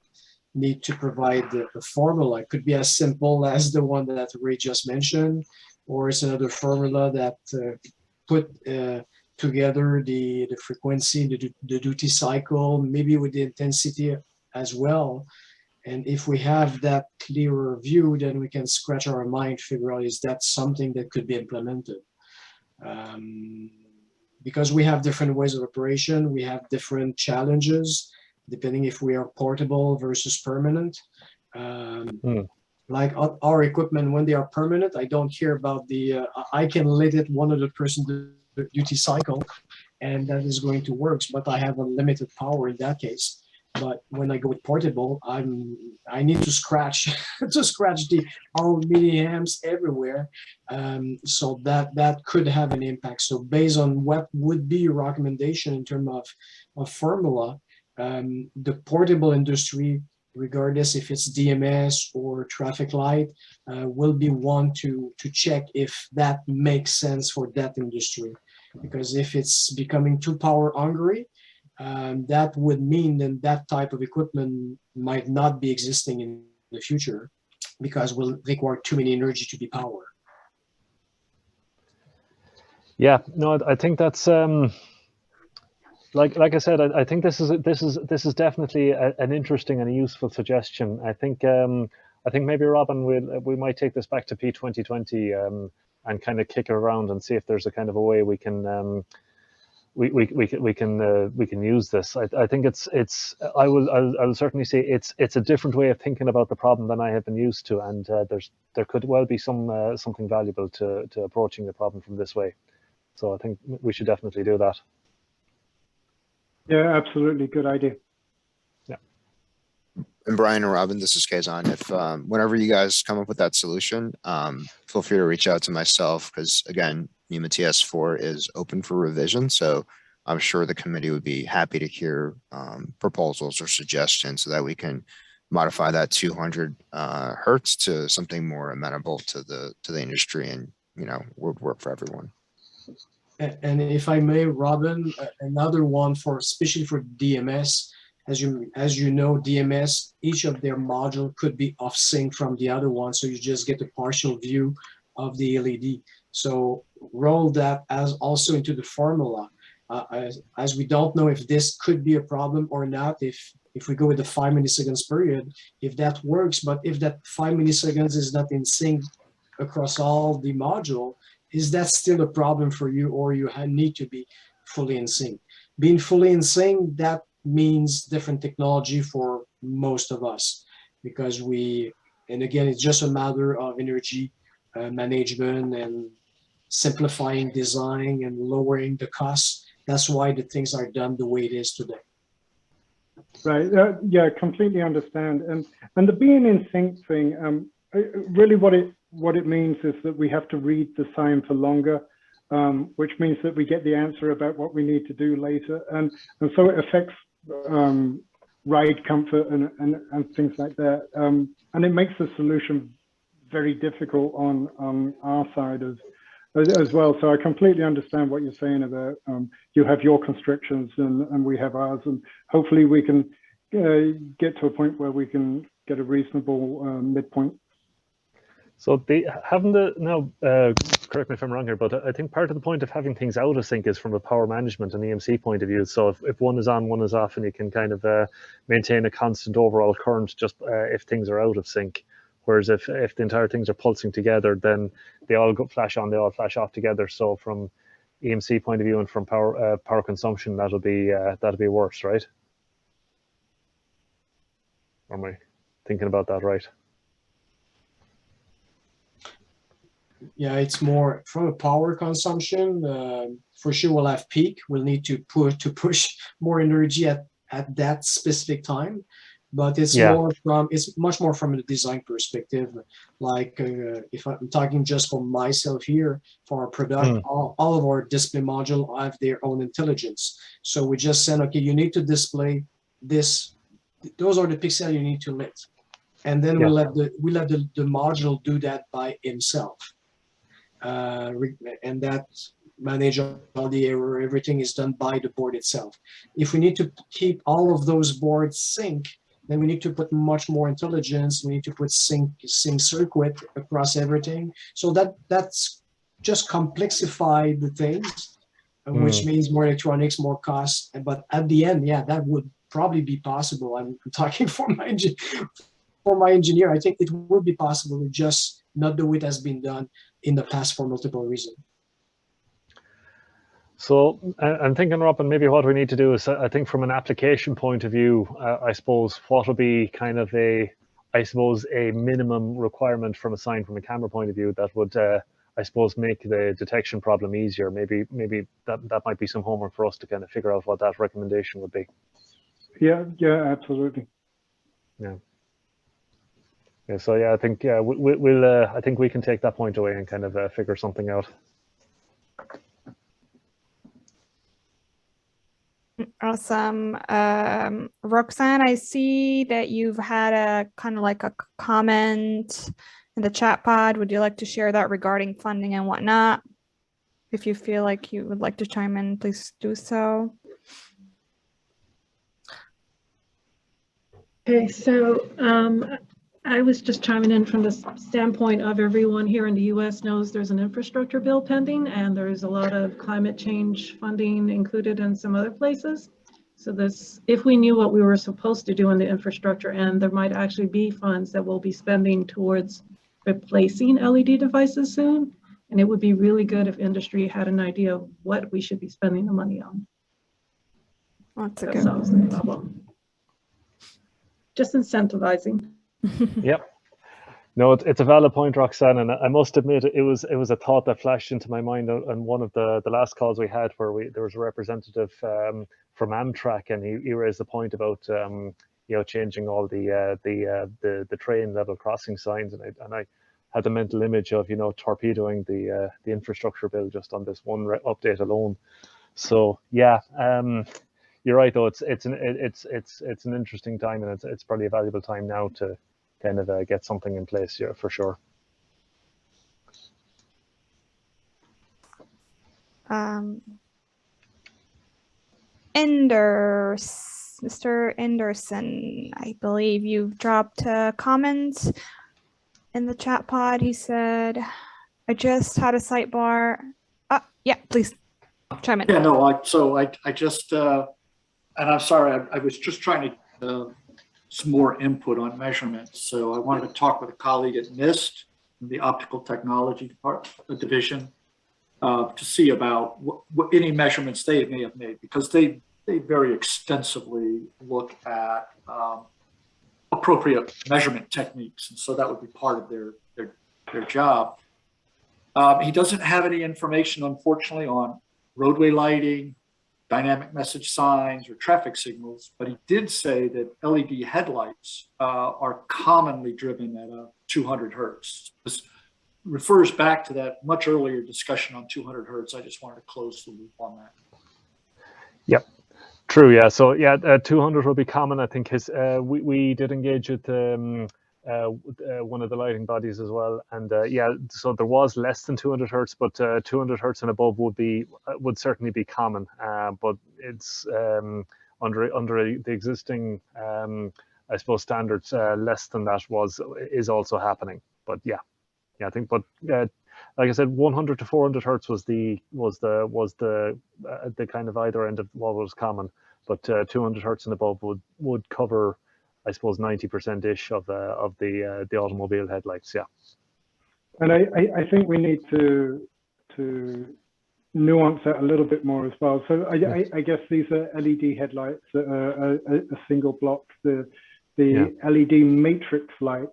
need to provide a formula. It could be as simple as the one that Ray just mentioned, or it's another formula that put together the frequency, the duty cycle, maybe with the intensity as well. And if we have that clearer view, then we can scratch our mind, figure out, is that something that could be implemented? Because we have different ways of operation, we have different challenges, depending if we are portable versus permanent. Like our equipment, when they are permanent, I don't care about the, I can let it 100% duty cycle, and that is going to work, but I have unlimited power in that case. But when I go with portable, I need to scratch the all milliamps everywhere. So that could have an impact. So based on what would be your recommendation in terms of formula, the portable industry, regardless if it's DMS or traffic light, will be one to check if that makes sense for that industry. Because if it's becoming too power hungry, that would mean then that type of equipment might not be existing in the future because will require too many energy to be powered. Yeah, no, I think that's like I said, I think this is definitely an interesting and a useful suggestion. I think maybe Robin, we might take this back to P2020 and kind of kick it around and see if there's a kind of a way we can we can use this. I think I'll certainly say it's a different way of thinking about the problem than I have been used to, and there could well be something valuable to approaching the problem from this way. So I think we should definitely do that. Yeah, absolutely, good idea. Yeah. And Brian and Robin, this is Kazan. If whenever you guys come up with that solution, feel free to reach out to myself, because again, NEMA TS4 is open for revision. So I'm sure the committee would be happy to hear proposals or suggestions so that we can modify that 200 hertz to something more amenable to the industry, and would work for everyone. And if I may, Robin, another one especially for DMS, as you know, DMS, each of their module could be off sync from the other one, so you just get a partial view of the LED. So roll that as also into the formula, as we don't know if this could be a problem or not. If we go with the 5 milliseconds period, if that works, but if that 5 milliseconds is not in sync across all the module, is that still a problem for you, or you need to be fully in sync? Being fully in sync, that means different technology for most of us, because and again, it's just a matter of energy management and simplifying design and lowering the costs. That's why the things are done the way it is today. Right. Yeah, completely understand. And the being in sync thing, really what it means is that we have to read the sign for longer, which means that we get the answer about what we need to do later, and so it affects ride comfort and things like that, and it makes the solution very difficult on our side as well. So I completely understand what you're saying about you have your constrictions and we have ours, and hopefully we can get to a point where we can get a reasonable midpoint. So correct me if I'm wrong here, but I think part of the point of having things out of sync is from a power management and EMC point of view. So if one is on, one is off, and you can kind of maintain a constant overall current just if things are out of sync. Whereas if the entire things are pulsing together, then they all flash on, they all flash off together. So from EMC point of view and from power consumption, that'll be worse, right? Or am I thinking about that right? Yeah, it's more from a power consumption. For sure, we'll have peak. We'll need to push more energy at that specific time. But it's much more from a design perspective. Like if I'm talking just for myself here, for our product, all of our display module have their own intelligence. So we just said, okay, you need to display this. Those are the pixels you need to lit, and then we let the module do that by himself. And that manage all the error, everything is done by the board itself. If we need to keep all of those boards sync, then we need to put much more intelligence. We need to put sync circuit across everything. So that's just complexified the things, which means more electronics, more costs. But at the end, yeah, that would probably be possible. I'm talking for my engineer. I think it would be possible to just not do it as been done in the past for multiple reasons. So I'm thinking, Robin, maybe what we need to do is, I think from an application point of view, I suppose what will be kind of a minimum requirement from a camera point of view that would, I suppose, make the detection problem easier. Maybe that might be some homework for us to kind of figure out what that recommendation would be. Yeah, absolutely. Yeah. Yeah. So yeah, I think we'll I think we can take that point away and kind of figure something out. Awesome. Roxanne, I see that you've had a kind of like a comment in the chat pod. Would you like to share that regarding funding and whatnot? If you feel like you would like to chime in, please do so. Okay, so I was just chiming in from the standpoint of everyone here in the US knows there's an infrastructure bill pending, and there's a lot of climate change funding included in some other places. So this, if we knew what we were supposed to do in the infrastructure end, there might actually be funds that we'll be spending towards replacing LED devices soon. And it would be really good if industry had an idea of what we should be spending the money on. That's a that good solves the problem. Just incentivizing. Yep. No, it's a valid point, Roxanne, and I must admit it was a thought that flashed into my mind on one of the last calls we had, where there was a representative from Amtrak, and he raised the point about changing all the train level crossing signs, and I had the mental image of torpedoing the infrastructure bill just on this one update alone. So yeah, you're right though. It's an interesting time, and it's probably a valuable time now to kind of get something in place here for sure. Mr. Anderson, I believe you've dropped a comment in the chat pod. He said, I just had a sidebar. Yeah, please chime in. Yeah, no, I just, and I'm sorry, I was just trying to some more input on measurements. So I wanted to talk with a colleague at NIST, the Optical Technology Division, to see about what any measurements they may have made, because they very extensively look at appropriate measurement techniques, and so that would be part of their job. He doesn't have any information, unfortunately, on roadway lighting, dynamic message signs, or traffic signals, but he did say that LED headlights are commonly driven at 200 hertz. This refers back to that much earlier discussion on 200 hertz. I just wanted to close the loop on that. Yep, true. Yeah, so yeah, 200 will be common. I think we did engage with one of the lighting bodies as well, and yeah, so there was less than 200 hertz, but 200 hertz and above would certainly be common, but it's under the existing I suppose standards, less than that is also happening. But yeah, I think, but like I said, 100 to 400 hertz was the kind of either end of what was common, but 200 hertz and above would cover, I suppose, 90%-ish of the automobile headlights. Yeah. And I think we need to nuance that a little bit more as well. So I guess these are LED headlights that are a single block. The LED matrix lights,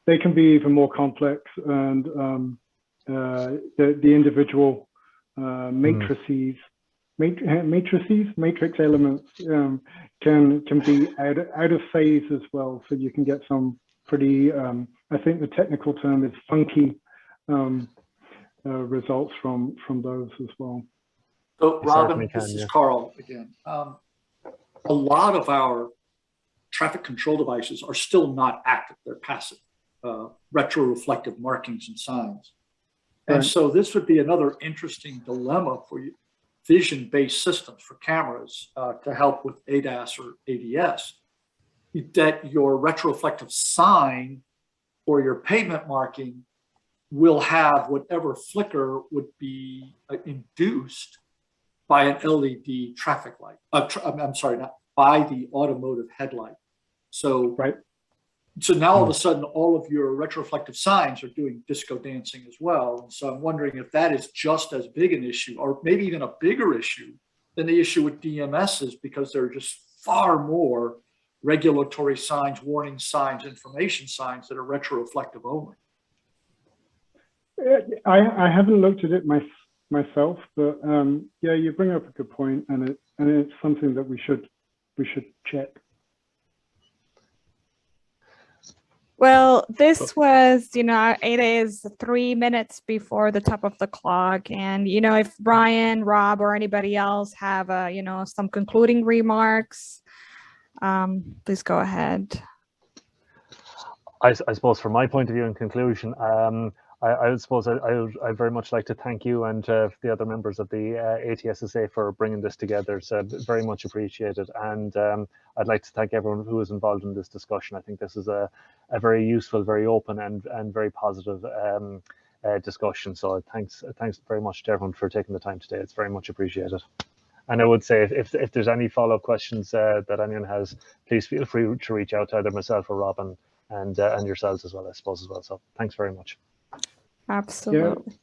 they can be even more complex, and the individual matrix elements can be out of phase as well. So you can get some pretty, I think the technical term is funky results from those as well. So Robin, this is Carl again. A lot of our traffic control devices are still not active, they're passive, retroreflective markings and signs. And so this would be another interesting dilemma for you, vision-based systems for cameras to help with ADAS or ADS. that your retroreflective sign or your pavement marking will have whatever flicker would be induced by an LED traffic light. I'm sorry, not by the automotive headlight. So, so now all of a sudden, all of your retroreflective signs are doing disco dancing as well. And so I'm wondering if that is just as big an issue, or maybe even a bigger issue than the issue with DMSs, because there are just far more regulatory signs, warning signs, information signs that are retroreflective only. I haven't looked at it myself, but yeah, you bring up a good point, and it's something that we should check. Well, this was, you know, it is 3 minutes before the top of the clock, and you know, if Brian, Rob, or anybody else have you know, some concluding remarks, please go ahead. I suppose from my point of view in conclusion, I suppose I very much like to thank you and the other members of the ATSSA for bringing this together. It's very much appreciated, and I'd like to thank everyone who was involved in this discussion. I think this is a very useful, very open, and very positive discussion. So thanks very much to everyone for taking the time today. It's very much appreciated. And I would say if there's any follow-up questions that anyone has, please feel free to reach out to either myself or Robin and yourselves as well, I suppose, as well. So thanks very much. Absolutely.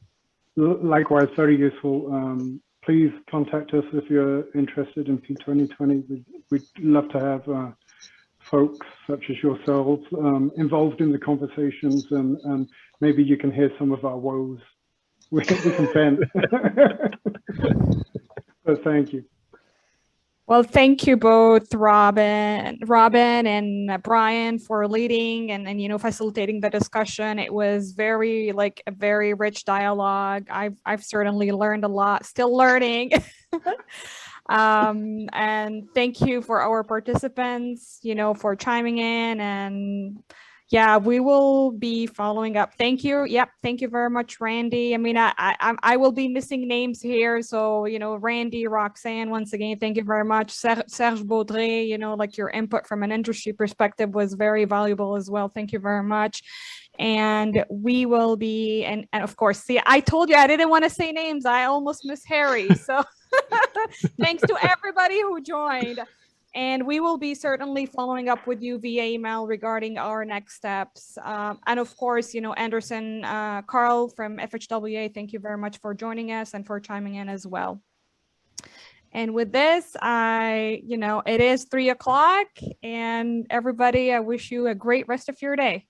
Yeah, likewise, very useful. Please contact us if you're interested in P2020. We'd love to have folks such as yourselves involved in the conversations, and maybe you can hear some of our woes. We can vent. So thank you. Well, thank you both, Robin and Brian, for leading and you know, facilitating the discussion. It was very a very rich dialogue. I've certainly learned a lot, still learning. And thank you for our participants, you know, for chiming in, and yeah, we will be following up. Thank you. Yep. Thank you very much, Randy. I mean, I will be missing names here. So, you know, Randy, Roxanne, once again, thank you very much. Serge Baudry, you know, like your input from an industry perspective was very valuable as well. Thank you very much. And we will be, and of course, see, I told you I didn't want to say names. I almost miss Harry. So thanks to everybody who joined. And we will be certainly following up with you via email regarding our next steps. And of course, you know, Anderson, Carl from FHWA, thank you very much for joining us and for chiming in as well. And with this, you know, it is 3 o'clock, and everybody, I wish you a great rest of your day.